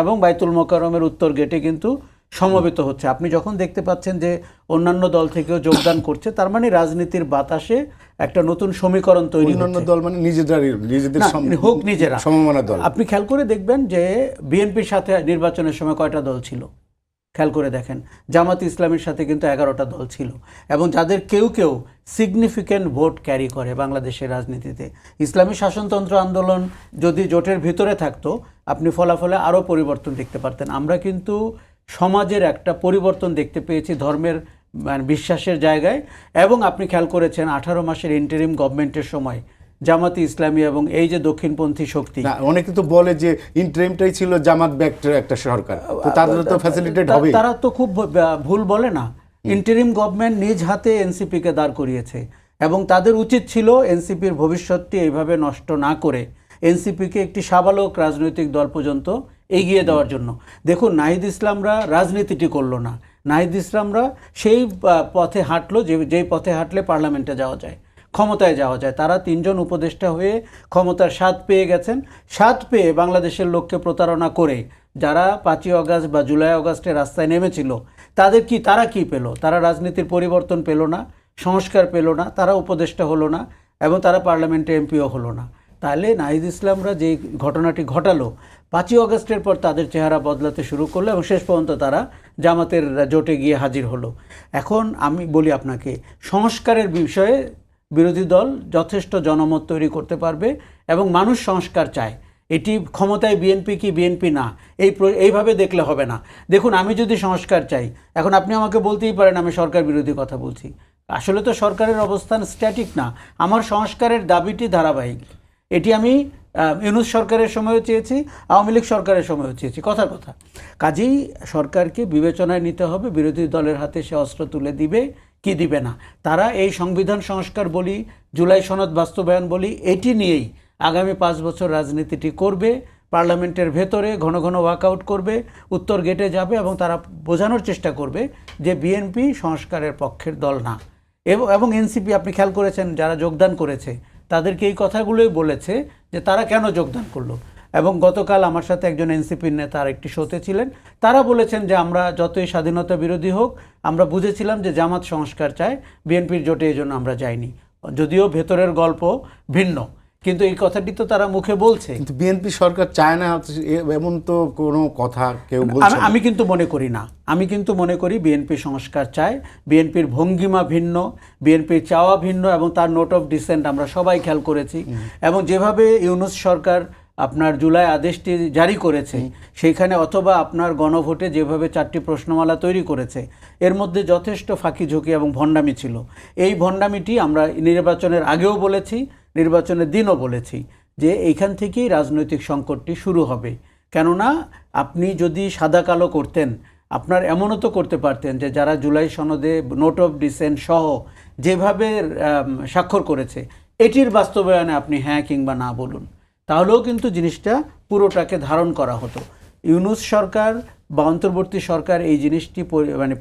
এবং বাইতুল মোকাররমের উত্তর গেটে কিন্তু সমবেত হচ্ছে। আপনি যখন দেখতে পাচ্ছেন যে অন্যান্য দল থেকেও যোগদান করছে, তার মানে রাজনীতির বাতাসে একটা নতুন সমীকরণ তৈরি হচ্ছে। অন্যান্য দল মানে নিজেদের হোক নিজেরা সমমনা দল। আপনি খেয়াল করে দেখবেন যে বিএনপির সাথে নির্বাচনের সময় কয়টা দল ছিল, খেয়াল করে দেখেন। জামাত ইসলামের সাথে কিন্তু 11টা দল ছিল এবং যাদের কেউ কেউ সিগনিফিক্যান্ট ভোট ক্যারি করে বাংলাদেশের রাজনীতিতে। ইসলামী শাসনতন্ত্র আন্দোলন যদি জোটের ভিতরে থাকতো, আপনি ফলাফলে আরও পরিবর্তন দেখতে পারতেন। আমরা কিন্তু সমাজের একটা পরিবর্তন দেখতে পেয়েছি ধর্মের বিশ্বাসের জায়গায়। এবং আপনি খেয়াল করেছেন 18 মাসের ইন্টারিম গভর্নমেন্টের সময় জামাতি ইসলামী এবং এই যে দক্ষিণপন্থী শক্তি, অনেকে তো বলে যে ইন্টারিমটাই ছিল জামাত ব্যাক্ট একটা সরকার, তো তাদের তো ফ্যাসিলিটেট হবে। তারা তো খুব ভুল বলে না। ইন্টারিম গভর্নমেন্ট নিজ হাতে এনসিপিকে দাঁড় করিয়েছে এবং তাদের উচিত ছিল এনসিপির ভবিষ্যৎটি এইভাবে নষ্ট না করে এনসিপিকে একটি সাবালক রাজনৈতিক দল পর্যন্ত এগিয়ে দেওয়ার জন্য। দেখুন নাহিদ ইসলামরা রাজনীতিটি করলো না, নাহিদ ইসলামরা সেই পথে হাঁটলো যেই পথে হাঁটলে পার্লামেন্টে যাওয়া যায়। ক্ষমতায় যাওয়া যায়। তারা 3 জন উপদেষ্টা হয়ে ক্ষমতার স্বাদ পেয়ে গেছেন। স্বাদ পেয়ে বাংলাদেশের লোককে প্রতারণা করে যারা 5ই আগস্ট বা জুলাই আগস্টে রাস্তায় নেমেছিল তারা কি পেল? তারা রাজনীতির পরিবর্তন পেল না, সংস্কার পেল না, তারা উপদেষ্টা হলো না এবং তারা পার্লামেন্টে এমপিও হলো না। তাহলে নাহিদ ইসলামরা যে ঘটনাটি ঘটালো 5ই আগস্টের পর তাদের চেহারা বদলাতে শুরু করলো এবং শেষ পর্যন্ত তারা জামাতের জোটে গিয়ে হাজির হলো। এখন আমি বলি আপনাকে, সংস্কারের বিষয়ে বিরোধী দল যথেষ্ট জনমত তৈরি করতে পারবে এবং মানুষ সংস্কার চায়। এটি ক্ষমতায় বিএনপি কি বিএনপি না এইভাবে দেখলে হবে না। দেখুন, আমি যদি সংস্কার চাই, এখন আপনি আমাকে বলতেই পারেন আমি সরকার বিরোধী কথা বলছি। আসলে তো সরকারের অবস্থান স্ট্যাটিক না, আমার সংস্কারের দাবিটি ধারাবাহিক। এটি আমি ইউনূস সরকারের সময়ও চেয়েছি, আওয়ামী লীগ সরকারের সময়ও চেয়েছি, কথার কথা। কাজেই সরকারকে বিবেচনায় নিতে হবে বিরোধী দলের হাতে সে অস্ত্র তুলে দিবে কি দিবে না। তারা এই সংবিধান সংস্কার বলি, জুলাই সনদ বাস্তবায়ন বলি, এটি নিয়েই আগামী 5 বছর রাজনীতিটি করবে। পার্লামেন্টের ভেতরে ঘন ঘন ওয়াকআউট করবে, উত্তর গেটে যাবে এবং তারা বোঝানোর চেষ্টা করবে যে বিএনপি সংস্কারের পক্ষের দল না। এবং এনসিপি আপনি খেয়াল করেছেন যারা যোগদান করেছে তাদেরকে এই কথাগুলোই বলেছে যে তারা কেন যোগদান করলো। এবং গতকাল আমার সাথে একজন এনসিপির নেতা আর একটি শোতে ছিলেন, তারা বলেছেন যে আমরা যতই স্বাধীনতা বিরোধী হোক, আমরা বুঝেছিলাম যে জামাত সংস্কার চায়, বিএনপির জোটে এই জন্য আমরা যাইনি। যদিও ভেতরের গল্প ভিন্ন, কিন্তু এই কথাটি তো তারা মুখে বলছে। কিন্তু বিএনপি সরকার চায় না এমন তো কোনো কথা কেউ বলছে না। আমি কিন্তু মনে করি না। আমি কিন্তু মনে করি বিএনপি সংস্কার চায়। বিএনপির ভঙ্গিমা ভিন্ন, বিএনপির চাওয়া ভিন্ন এবং তার নোট অফ ডিসেন্ট আমরা সবাই খেয়াল করেছি। এবং যেভাবে ইউনূস সরকার আপনার জুলাই আদেশটি জারি করেছে, সেইখানে অথবা আপনার গণভোটে যেভাবে 4টি প্রশ্নমালা তৈরি করেছে, এর মধ্যে যথেষ্ট ফাঁকি ঝুঁকি এবং ভণ্ডামি ছিল। এই ভণ্ডামিটি আমরা নির্বাচনের আগেও বলেছি, নির্বাচনের দিনও বলেছি যে এইখান থেকেই রাজনৈতিক সংকটটি শুরু হবে। কেননা আপনি যদি সাদা কালো করতেন, আপনার এমনও তো করতে পারতেন যে যারা জুলাই সনদে নোট অফ ডিসেন্ট সহ যেভাবে স্বাক্ষর করেছে, এটির বাস্তবায়নে আপনি হ্যাঁ কিংবা না বলুন, তাহলেও কিন্তু জিনিসটা পুরোটাকে ধারণ করা হতো। ইউনূস সরকার বা অন্তর্বর্তী সরকার এই জিনিসটি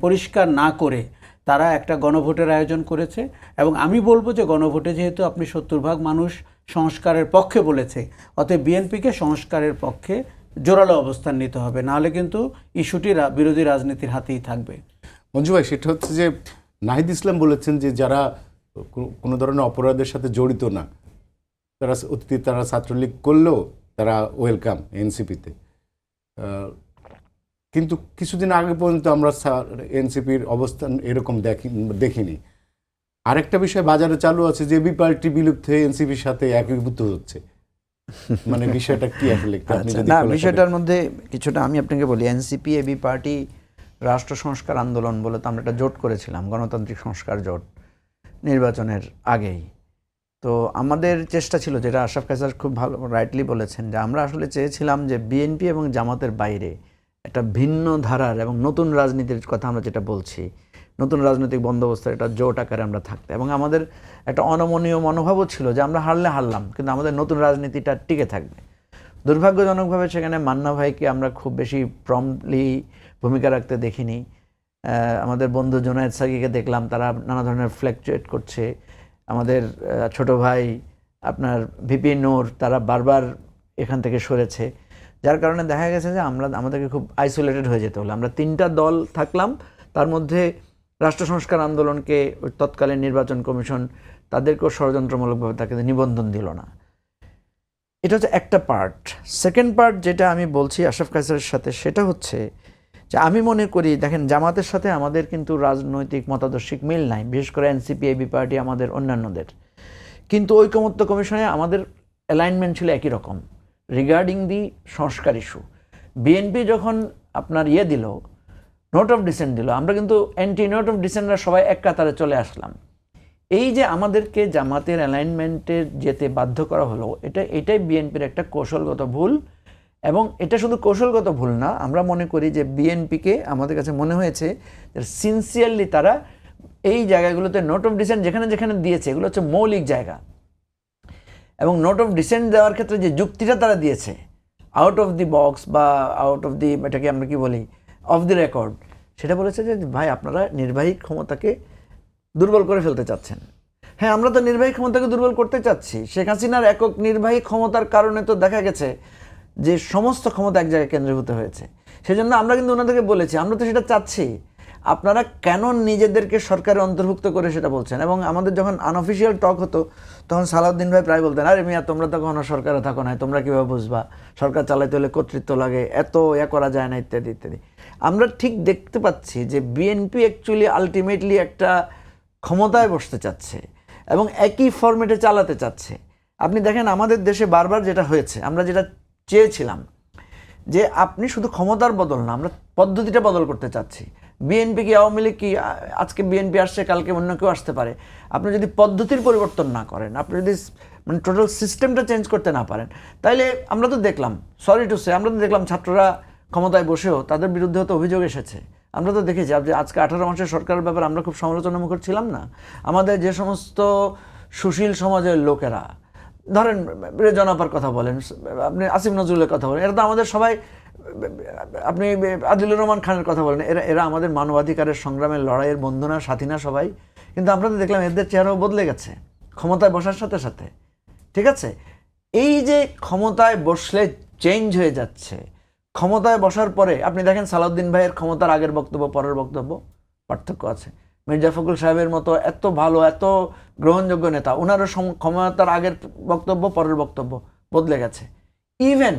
পরিষ্কার না করে তারা একটা গণভোটের আয়োজন করেছে। এবং আমি বলবো যে গণভোটে যেহেতু আপনি 70% মানুষ সংস্কারের পক্ষে বলেছে, অতএব বিএনপিকে সংস্কারের পক্ষে জোরালো অবস্থান নিতে হবে, নাহলে কিন্তু ইস্যুটি বিরোধী রাজনীতির হাতেই থাকবে। মঞ্জু ভাই, সেটা হচ্ছে যে নাহিদ ইসলাম বলেছেন যে যারা কোনো ধরনের অপরাধের সাথে জড়িত না, তারা ছাত্রলীগ করলেও তারা ওয়েলকাম এনসিপিতে। কিন্তু কিছুদিন আগে পর্যন্ত আমরা এনসিপির অবস্থান এরকম দেখিনি। আরেকটা বিষয় বাজারে চালু আছে যে এবি পার্টি বিলুপ্ত হয়ে এনসিপির সাথে একীভূত হচ্ছে। মানে বিষয়টা কি আসলে? না, বিষয়টার মধ্যে কিছুটা আমি আপনাকে বলি। এনসিপি এবি পার্টি রাষ্ট্র সংস্কার আন্দোলন বলে তো আমরা একটা জোট করেছিলাম, গণতান্ত্রিক সংস্কার জোট, নির্বাচনের আগেই। তো আমাদের চেষ্টা ছিল, যেটা আশরাফ কায়সার খুব ভালো রাইটলি বলেছেন, যে আমরা আসলে চেয়েছিলাম যে বিএনপি এবং জামাতের বাইরে একটা ভিন্ন ধারার এবং নতুন রাজনীতির কথা আমরা যেটা বলছি, নতুন রাজনৈতিক বন্দোবস্তের একটা জোট আকারে আমরা থাকতে, এবং আমাদের একটা অনমনীয় মনোভাবও ছিল যে আমরা হারলে হারলাম, কিন্তু আমাদের নতুন রাজনীতিটা টিকে থাকবে। দুর্ভাগ্যজনকভাবে সেখানে মান্না ভাইকে আমরা খুব বেশি প্রম্পটলি ভূমিকা রাখতে দেখিনি। আমাদের বন্ধু জুনায়েদ সাকিকে দেখলাম, তারা নানা ধরনের ফ্ল্যাকচুয়েট করছে। আমাদের ছোট ভাই আপনার ভিপি নূর, তারা বারবার এখান থেকে সরেছে, যার কারণে দেখা গেছে যে আমাদেরকে খুব আইসোলেটেড হয়ে যেতে হলো। আমরা 3টা দল থাকলাম, তার মধ্যে রাষ্ট্র সংস্কার আন্দোলনকে তৎকালীন নির্বাচন কমিশন তাদেরকেও ষড়যন্ত্রমূলকভাবে তাকে নিবন্ধন দিল না। এটা হচ্ছে একটা পার্ট। সেকেন্ড পার্ট যেটা আমি বলছি আশরাফ কায়সারের সাথে, সেটা হচ্ছে যে আমি মনে করি, দেখেন, জামাতের সাথে আমাদের কিন্তু রাজনৈতিক মতাদর্শিক মিল নাই, বিশেষ করে এনসিপি এবি পার্টি আমাদের অন্যান্যদের, কিন্তু ঐকমত্য কমিশনে আমাদের অ্যালাইনমেন্ট ছিল একই রকম রিগার্ডিং দি সংস্কার ইস্যু। বিএনপি যখন আপনার দিল, নোট অফ ডিসেন্ট দিল, আমরা কিন্তু অ্যান্টি নোট অফ ডিসেন্টরা সবাই এক কাতারে চলে আসলাম। এই যে আমাদেরকে জামাতের অ্যালাইনমেন্টে যেতে বাধ্য করা হলো, এটাই বিএনপির একটা কৌশলগত ভুল। এবং এটা শুধু কৌশলগত ভুল না, আমরা মনে করি যে বিএনপিকে আমাদের কাছে মনে হয়েছে সিনসিয়ারলি তারা এই জায়গাগুলোতে নোট অফ ডিসেন্ট যেখানে যেখানে দিয়েছে, এগুলো হচ্ছে মৌলিক জায়গা, এবং নোট অফ ডিসেন্ট দেওয়ার ক্ষেত্রে যে যুক্তিটা তারা দিয়েছে, আউট অফ দি বক্স বা আউট অফ দি, এটাকে আমরা কি বলি, অফ দি রেকর্ড, সেটা বলেছে যে ভাই আপনারা নির্বাহী ক্ষমতাকে দুর্বল করে ফেলতে চাচ্ছেন। হ্যাঁ, আমরা তো নির্বাহী ক্ষমতাকে দুর্বল করতে চাচ্ছি। শেখ হাসিনার একক নির্বাহী ক্ষমতার কারণে তো দেখা গেছে যে সমস্ত ক্ষমতা এক জায়গায় কেন্দ্রীভূত হয়েছে। সেজন্য আমরা কিন্তু ওনাদেরকে বলেছি, আমরা তো সেটা চাচ্ছি, আপনারা কেন নিজেদেরকে সরকারে অন্তর্ভুক্ত করে সেটা বলছেন। এবং আমাদের যখন আনঅফিসিয়াল টক হতো তখন সালাউদ্দিন ভাই প্রায় বলতেন, আরে মিয়া তোমরা তো কখনো সরকারে থাকো না, তোমরা কীভাবে বুঝবা, সরকার চালাইতে হলে কর্তৃত্ব লাগে, এত করা যায় না, ইত্যাদি ইত্যাদি। আমরা ঠিক দেখতে পাচ্ছি যে বিএনপি অ্যাকচুয়ালি আলটিমেটলি একটা ক্ষমতায় বসতে চাচ্ছে এবং একই ফরম্যাটে চালাতে চাচ্ছে। আপনি দেখেন আমাদের দেশে বারবার যেটা হয়েছে, আমরা যেটা চেয়েছিলাম যে আপনি শুধু ক্ষমতার বদল না, আমরা পদ্ধতিটা বদল করতে চাচ্ছি। বিএনপি কি আওয়ামী লীগ কি, আজকে বিএনপি আসছে কালকে অন্য কেউ আসতে পারে, আপনি যদি পদ্ধতির পরিবর্তন না করেন, আপনি যদি মানে টোটাল সিস্টেমটা চেঞ্জ করতে না পারেন, তাইলে আমরা তো দেখলাম, সরি টু সে, আমরা তো দেখলাম ছাত্ররা ক্ষমতায় বসেও তাদের বিরুদ্ধে তো অভিযোগ এসেছে। আমরা তো দেখেছি আজকে 18 মাসের সরকারের ব্যাপারে আমরা খুব সমালোচনামুখর ছিলাম না। আমাদের যে সমস্ত সুশীল সমাজের লোকেরা, ধরেন রেজন আপার কথা বলেন, আপনি আসিফ নজরুলের কথা বলেন, এরা তো আমাদের সবাই, আপনি আদিলুর রহমান খানের কথা বলেন, এরা আমাদের মানবাধিকারের সংগ্রামের লড়াইয়ের বন্ধুনা সাথীনা সবাই। কিন্তু আমরা তো দেখলাম এদের চেহারাও বদলে গেছে ক্ষমতায় বসার সাথে সাথে। ঠিক আছে, এই যে ক্ষমতায় বসলে চেঞ্জ হয়ে যাচ্ছে, ক্ষমতায় বসার পরে আপনি দেখেন সালাউদ্দিন ভাইয়ের ক্ষমতার আগের বক্তব্য পরের বক্তব্য পার্থক্য আছে। মির্জা ফখরুল সাহেবের মতো এত ভালো এত গ্রহণযোগ্য নেতা, ওনারও ক্ষমতার আগের বক্তব্য পরের বক্তব্য বদলে গেছে। ইভেন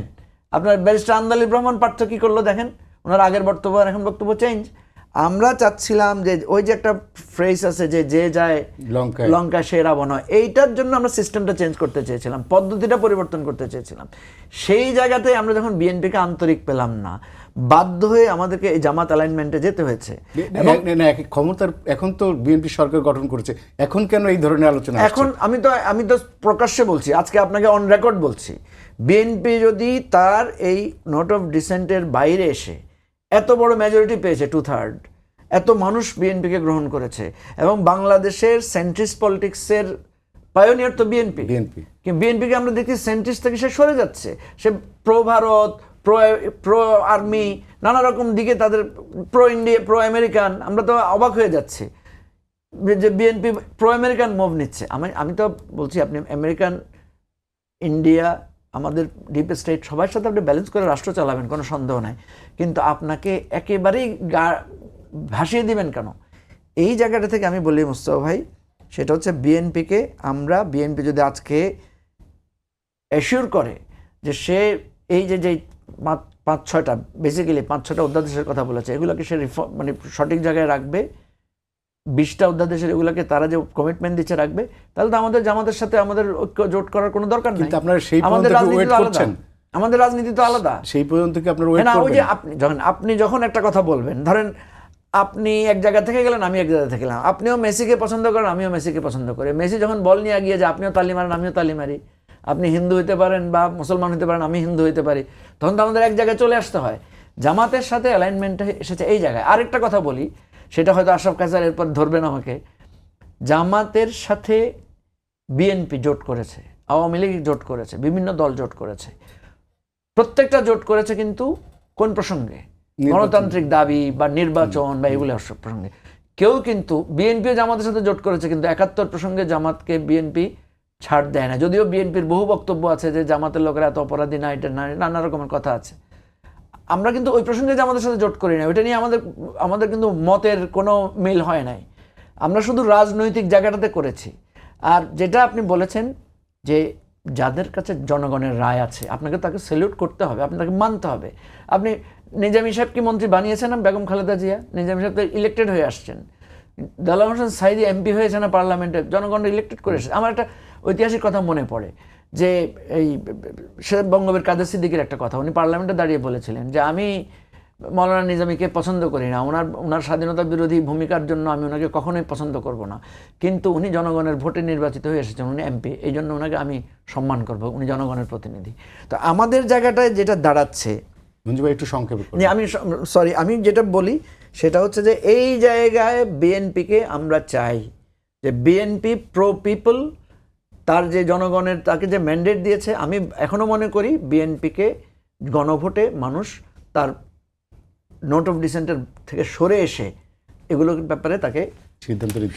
আপনার ব্যারিস্টার আন্দালিব রহমান পার্থ কী করলো দেখেন, ওনার আগের বক্তব্য আর এখন বক্তব্য চেঞ্জ। আমরা চাচ্ছিলাম যে ওই যে একটা ফ্রেজ আছে যে যায় লঙ্কা সে রাবণ হয়, এইটার জন্য আমরা সিস্টেমটা চেঞ্জ করতে চেয়েছিলাম, পদ্ধতিটা পরিবর্তন করতে চেয়েছিলাম। সেই জায়গাতে আমরা যখন বিএনপিকে আন্তরিক পেলাম না, বাধ্য হয়ে আমাদেরকে এই জামাত অ্যালাইনমেন্টে যেতে হয়েছে। ক্ষমতার এখন তো বিএনপি সরকার গঠন করেছে, এখন কেন এই ধরনের আলোচনা? এখন আমি তো প্রকাশ্যে বলছি, আজকে আপনাকে অন রেকর্ড বলছি, বিএনপি যদি তার এই নোট অফ ডিসেন্টের বাইরে এসে এত বড় মেজরিটি পেয়েছে, 2/3, এত মানুষ বিএনপিকে গ্রহণ করেছে, এবং বাংলাদেশের সেন্ট্রিস্ট পলিটিক্সের পায়োনিয়ার তো বিএনপি। বিএনপিকে আমরা দেখি সেন্ট্রিস্ট থেকে সে সরে যাচ্ছে, সে প্রো ভারত, প্রো আর্মি, নানা রকম দিকে তাদের প্রো ইন্ডিয়া, প্রো আমেরিকান, আমরা তো অবাক হয়ে যাচ্ছি যে বিএনপি প্রো আমেরিকান মুভ নিচ্ছে। আমি তো বলছি আপনি আমেরিকান, ইন্ডিয়া, আমাদের ডিপ স্টেট সবার সাথে আপনি ব্যালেন্স করে রাষ্ট্র চালাবেন, কোনো সন্দেহ নাই, কিন্তু আপনাকে একেবারেই ভাসিয়ে দিবেন কেন? এই জায়গাটা থেকে আমি বলি মুস্তাফা ভাই, সেটা হচ্ছে বিএনপিকে বিএনপি যদি আজকে অ্যাসিওর করে যে সে এই যে 5-6টা বেসিক্যালি 5-6টা অধ্যাদেশের কথা বলেছে, এগুলোকে সে মানে সঠিক জায়গায় রাখবে, 20টা অধ্যাদেশের এগুলোকে তারা যে কমিটমেন্ট দিচ্ছে রাখবে, তাহলে তো আমাদের জামাতের সাথে আমাদের ঐক্য জোট করার কোনো দরকার নেই। আপনারা সেই পর্যন্ত ওয়েট করছেন? আমাদের রাজনীতি তো আলাদা, সেই পর্যন্ত কি আপনারা ওয়েট করবেন? ওই যে আপনি যখন একটা কথা বলবেন, ধরেন আপনি এক জায়গা থেকে গেলেন, আমি এক জায়গা থেকে গেলাম, আপনিও মেসিকে পছন্দ করেন, আমিও মেসিকে পছন্দ করি, মেসি যখন বল নিয়ে এগিয়ে যায় আপনিও তালি মারেন, আমিও তালি মারি, আপনি হিন্দু হতে পারেন বা মুসলমান হতে পারেন, আমি হিন্দু হতে পারি, তখন তো আমাদের এক জায়গায় চলে আসতে হয়। জামাতের সাথে অ্যালাইনমেন্টটা এসেছে এই জায়গায়। আরেকটা কথা বলি, সেটা হয়তো আশরাফ কায়সার এরপর ধরবেন আমাকে, জামাতের সাথে বিএনপি জোট করেছে, আওয়ামী লীগ জোট করেছে, বিভিন্ন দল জোট করেছে, প্রত্যেকটা জোট করেছে কিন্তু কোন প্রসঙ্গে? গণতান্ত্রিক দাবি বা নির্বাচন বা এগুলো প্রসঙ্গে। কেউ কিন্তু বিএনপিও জামাতের সাথে জোট করেছে, কিন্তু 71 প্রসঙ্গে জামাতকে বিএনপি ছাড় দেয় না, যদিও বিএনপির বহু বক্তব্য আছে যে জামাতের লোকেরা এত অপরাধী না, এটা না, নানা রকমের কথা আছে। আমরা কিন্তু ওই প্রসঙ্গে জামাতের সাথে জোট করি না, ওইটা নিয়ে আমাদের কিন্তু মতের কোনো মিল হয় নাই, আমরা শুধু রাজনৈতিক জায়গাটাতে করেছি। আর যেটা আপনি বলেছেন যে যাদের কাছে জনগণের রায় আছে, আপনাকে তাকে স্যালিউট করতে হবে, আপনাকে মানতে হবে। আপনি নিজামী সাহেবকে মন্ত্রী বানিয়েছেন না বেগম খালেদা জিয়া, নিজামী সাহেব তো ইলেক্টেড হয়ে আসছেন, দেলোয়ার হোসেন সাঈদী এমপি হয়েছে না পার্লামেন্টে, জনগণ ইলেক্টেড করে এসেছে। আমার একটা ঐতিহাসিক কথা মনে পড়ে যে এই বঙ্গবীর কাদের সিদ্দিকীর একটা কথা, উনি পার্লামেন্টে দাঁড়িয়ে বলেছিলেন যে আমি মৌলানা নিজামীকে পছন্দ করি না, ওনার স্বাধীনতা বিরোধী ভূমিকার জন্য আমি ওনাকে কখনোই পছন্দ করব না, কিন্তু উনি জনগণের ভোটে নির্বাচিত হয়ে এসেছেন, উনি এমপি, এই জন্য ওনাকে আমি সম্মান করব, উনি জনগণের প্রতিনিধি। তো আমাদের জায়গাটায় যেটা দাঁড়াচ্ছে, একটু সংক্ষেপে আমি যেটা বলি সেটা হচ্ছে যে এই জায়গায় বিএনপিকে আমরা চাই যে বিএনপি প্রো পিপল, তার যে জনগণের তাকে যে ম্যান্ডেট দিয়েছে, আমি এখনো মনে করি বিএনপিকে গণভোটে মানুষ তার নোট অফ ডিসেন্টের থেকে সরে এসে এগুলোর ব্যাপারে তাকে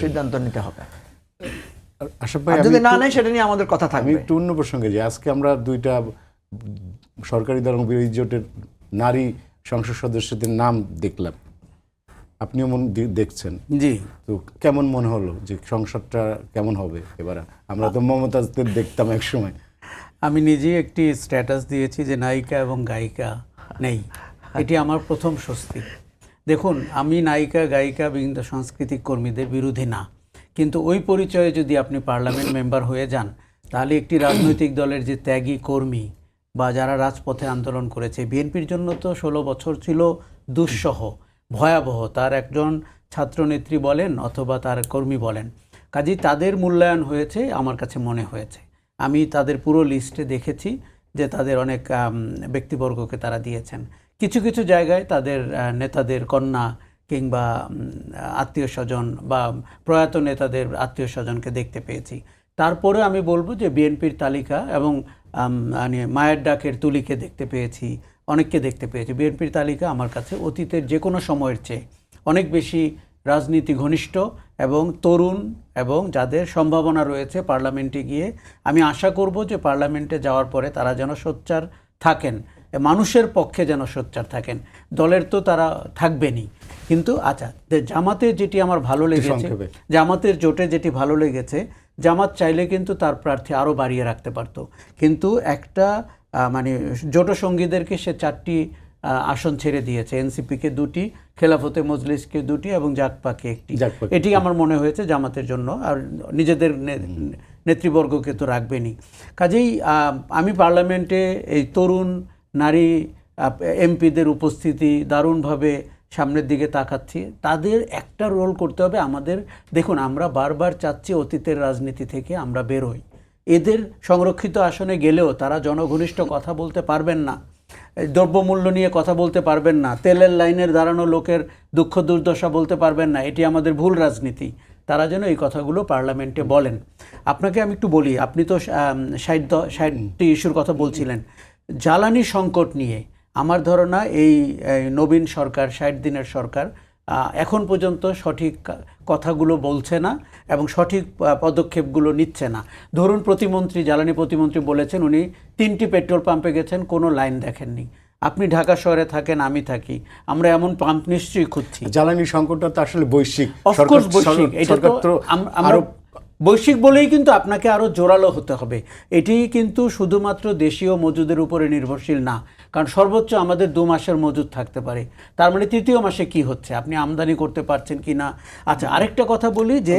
সিদ্ধান্ত নিতে হবে। আশরাফ ভাই, আর যদি না নেয় সেটা নিয়ে আমাদের কথা আমি থাকবে। একটু অন্য প্রসঙ্গে যে আজকে আমরা দুইটা সরকারি দল এবং বিরোধী জোটের নারী সংসদ সদস্যদের নাম দেখলাম, আপনিও দেখছেন, জি, তো কেমন মনে হলো যে সংসদটা কেমন হবে এবারে? আমরা তো মমতাজদের দেখতাম এক সময়। আমি নিজেই একটি স্ট্যাটাস দিয়েছি যে নায়িকা এবং গায়িকা নেই, এটি আমার প্রথম স্বস্তি। দেখুন, আমি নায়িকা গায়িকা বিভিন্ন সাংস্কৃতিক কর্মীদের বিরোধী না, কিন্তু ওই পরিচয়ে যদি আপনি পার্লামেন্ট মেম্বার হয়ে যান, তাহলে একটি রাজনৈতিক দলের যে ত্যাগী কর্মী বা যারা রাজপথে আন্দোলন করেছে, বিএনপির জন্য তো 16 বছর ছিল দুঃসহ, ভয়াবহ, তার একজন ছাত্রনেত্রী বলেন অথবা তার কর্মী বলেন, কাজেই তাদের মূল্যায়ন হয়েছে আমার কাছে মনে হয়েছে। আমি তাদের পুরো লিস্টে দেখেছি যে তাদের অনেক ব্যক্তিবর্গকে তারা দিয়েছেন। কিছু কিছু জায়গায় তাদের নেতাদের কন্যা কিংবা আত্মীয় স্বজন বা প্রয়াত নেতাদের আত্মীয় স্বজনকে দেখতে পেয়েছি। তারপরে আমি বলবো যে বিএনপির তালিকা এবং মানে মায়ের ডাকের তুলিকে দেখতে পেয়েছি, অনেককে দেখতে পেয়েছি। বিএনপির তালিকা আমার কাছে অতীতের যে কোনো সময়ের চেয়ে অনেক বেশি রাজনীতি ঘনিষ্ঠ এবং তরুণ, এবং যাদের সম্ভাবনা রয়েছে পার্লামেন্টে গিয়ে। আমি আশা করব যে পার্লামেন্টে যাওয়ার পরে তারা যেন সোচ্চার থাকেন, মানুষের পক্ষে যেন সোচ্চার থাকেন। দলের তো তারা থাকবেনই, কিন্তু আচ্ছা, জামাতের যেটি আমার ভালো লেগেছে, জামাতের জোটে যেটি ভালো লেগেছে, জামাত চাইলে কিন্তু তার প্রার্থী আরও বাড়িয়ে রাখতে পারত, কিন্তু একটা মানে জোট সঙ্গীদেরকে সে 4টি আসন ছেড়ে দিয়েছে, এনসিপিকে 2টি, খেলাফতে মজলিসকে 2টি এবং জাকপাকে 1টি। এটি আমার মনে হয়েছে জামাতের জন্য, আর নিজেদের নেতৃবর্গকে তো রাখবেনই। কাজেই আমি পার্লামেন্টে এই তরুণ নারী এমপিদের উপস্থিতি দারুণভাবে সামনের দিকে তাকাচ্ছি। তাদের একটা রোল করতে হবে আমাদের। দেখুন, আমরা বারবার চাচ্ছি অতীতের রাজনীতি থেকে আমরা বেরোই। এদের সংরক্ষিত আসনে গেলেও তারা জনঘনিষ্ঠ কথা বলতে পারবেন না, দ্রব্যমূল্য নিয়ে কথা বলতে পারবেন না, তেলের লাইনের দাঁড়ানো লোকের দুঃখ দুর্দশা বলতে পারবেন না। এটি আমাদের ভুল রাজনীতি। তারা যেন এই কথাগুলো পার্লামেন্টে বলেন। আপনাকে আমি একটু বলি, আপনি তো 60টি ইস্যুর কথা বলছিলেন। জ্বালানি সংকট নিয়ে আমার ধারণা এই নবীন সরকার, 60 দিনের সরকার, এখন পর্যন্ত সঠিক কথাগুলো বলছে না এবং সঠিক পদক্ষেপগুলো নিচ্ছে না। ধরুন, প্রতিমন্ত্রী, জ্বালানি প্রতিমন্ত্রী বলেছেন উনি 3টি পেট্রোল পাম্পে গেছেন, কোনো লাইন দেখেননি। আপনি ঢাকা শহরে থাকেন, আমি থাকি, আমরা এমন পাম্প নিশ্চয়ই খুঁজছি। জ্বালানি সংকটটা তো আসলে বৈশ্বিক, অফকোর্স বৈশ্বিক, এটা তো আমরা বৈশ্বিক বলেই কিন্তু আপনাকে আরও জোরালো হতে হবে। এটি কিন্তু শুধুমাত্র দেশীয় মজুদের উপরে নির্ভরশীল না, কারণ সর্বোচ্চ আমাদের 2 মাসের মজুদ থাকতে পারে। তার মানে 3য় মাসে কি হচ্ছে, আপনি আমদানি করতে পারছেন কি না। আচ্ছা, আরেকটা কথা বলি যে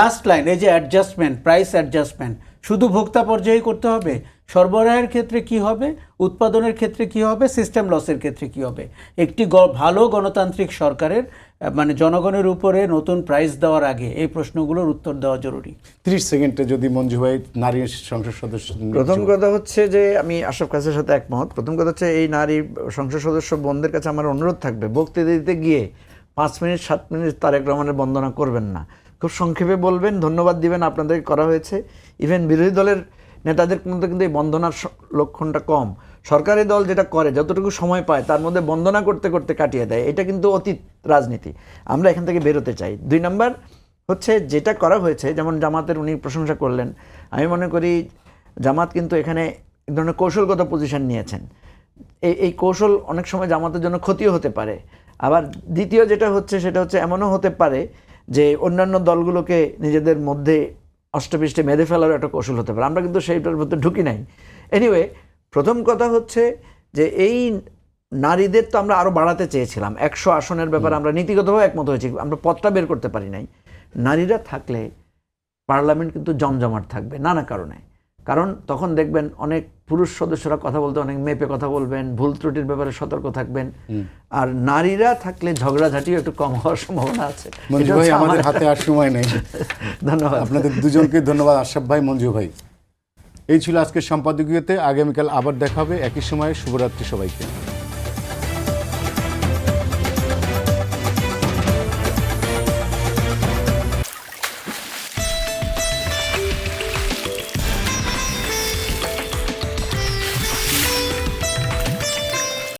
লাস্ট লাইন, এই যে অ্যাডজাস্টমেন্ট, প্রাইস অ্যাডজাস্টমেন্ট শুধু ভোক্তা পর্যায়ে করতে হবে, সরবরাহের ক্ষেত্রে কি হবে, উৎপাদনের ক্ষেত্রে কি হবে, সিস্টেম লসের ক্ষেত্রে কি হবে। একটি ভালো গণতান্ত্রিক সরকারের মানে জনগণের উপরে নতুন প্রাইস দেওয়ার আগে এই প্রশ্নগুলোর উত্তর দেওয়া জরুরি। 30 সেকেন্ডে যদি মঞ্জু ভাই নারী সংসদ সদস্য। প্রথম কথা হচ্ছে যে আমি আশরাফ কাছের সাথে একমত। প্রথম কথা হচ্ছে এই নারী সংসদ সদস্য বোনদের কাছে আমার অনুরোধ থাকবে, বক্তৃতা দিতে গিয়ে 5 মিনিট 7 মিনিট তারেক রহমানের বন্দনা করবেন না, খুব সংক্ষেপে বলবেন, ধন্যবাদ দিবেন, আপনাদের করা হয়েছে। ইভেন বিরোধী দলের নেতাদের মধ্যে কিন্তু এই বন্দনার লক্ষণটা কম। সরকারি দল যেটা করে, যতটুকু সময় পায় তার মধ্যে বন্দনা করতে করতে কাটিয়ে দেয়। এটা কিন্তু অতীত রাজনীতি, আমরা এখান থেকে বেরোতে চাই। 2 নম্বর হচ্ছে যেটা করা হয়েছে, যেমন জামাতের উনি প্রশংসা করলেন, আমি মনে করি জামাত কিন্তু এখানে এক ধরনের কৌশলগত পজিশন নিয়েছেন। এই কৌশল অনেক সময় জামাতের জন্য ক্ষতিও হতে পারে। আবার দ্বিতীয় যেটা হচ্ছে সেটা হচ্ছে এমনও হতে পারে যে অন্যান্য দলগুলোকে নিজেদের মধ্যে অষ্টপৃষ্ঠে মেরে ফেলার একটা কৌশল হতে পারে। আমরা কিন্তু সেইটার মধ্যে ঢুকি নাই। এনিওয়ে, প্রথম কথা হচ্ছে যে এই নারীদের তো আমরা আরও বাড়াতে চেয়েছিলাম। 100 আসনের ব্যাপারে আমরা নীতিগতভাবে একমত হয়েছি, আমরা পথটা বের করতে পারি নাই। নারীরা থাকলে পার্লামেন্ট কিন্তু জমজমাট থাকবে নানা কারণে। কারণ তখন দেখবেন অনেক পুরুষ সদস্যরা কথা বলতে অনেক মেপে কথা বলবেন, ভুল ত্রুটির ব্যাপারে সতর্ক থাকবেন। আর নারীরা থাকলে ঝগড়াঝাটিও একটু কম হওয়ার সম্ভাবনা আছে। মঞ্জু ভাই, আমাদের হাতে আর সময় নেই। ধন্যবাদ আপনাদের দুজনকে ধন্যবাদ, আশরাফ ভাই, মঞ্জু ভাই। এই ছিল আজকের সম্পাদকীয়তে। আগামীকাল আবার দেখা হবে একই সময়ে। শুভরাত্রি সবাইকে।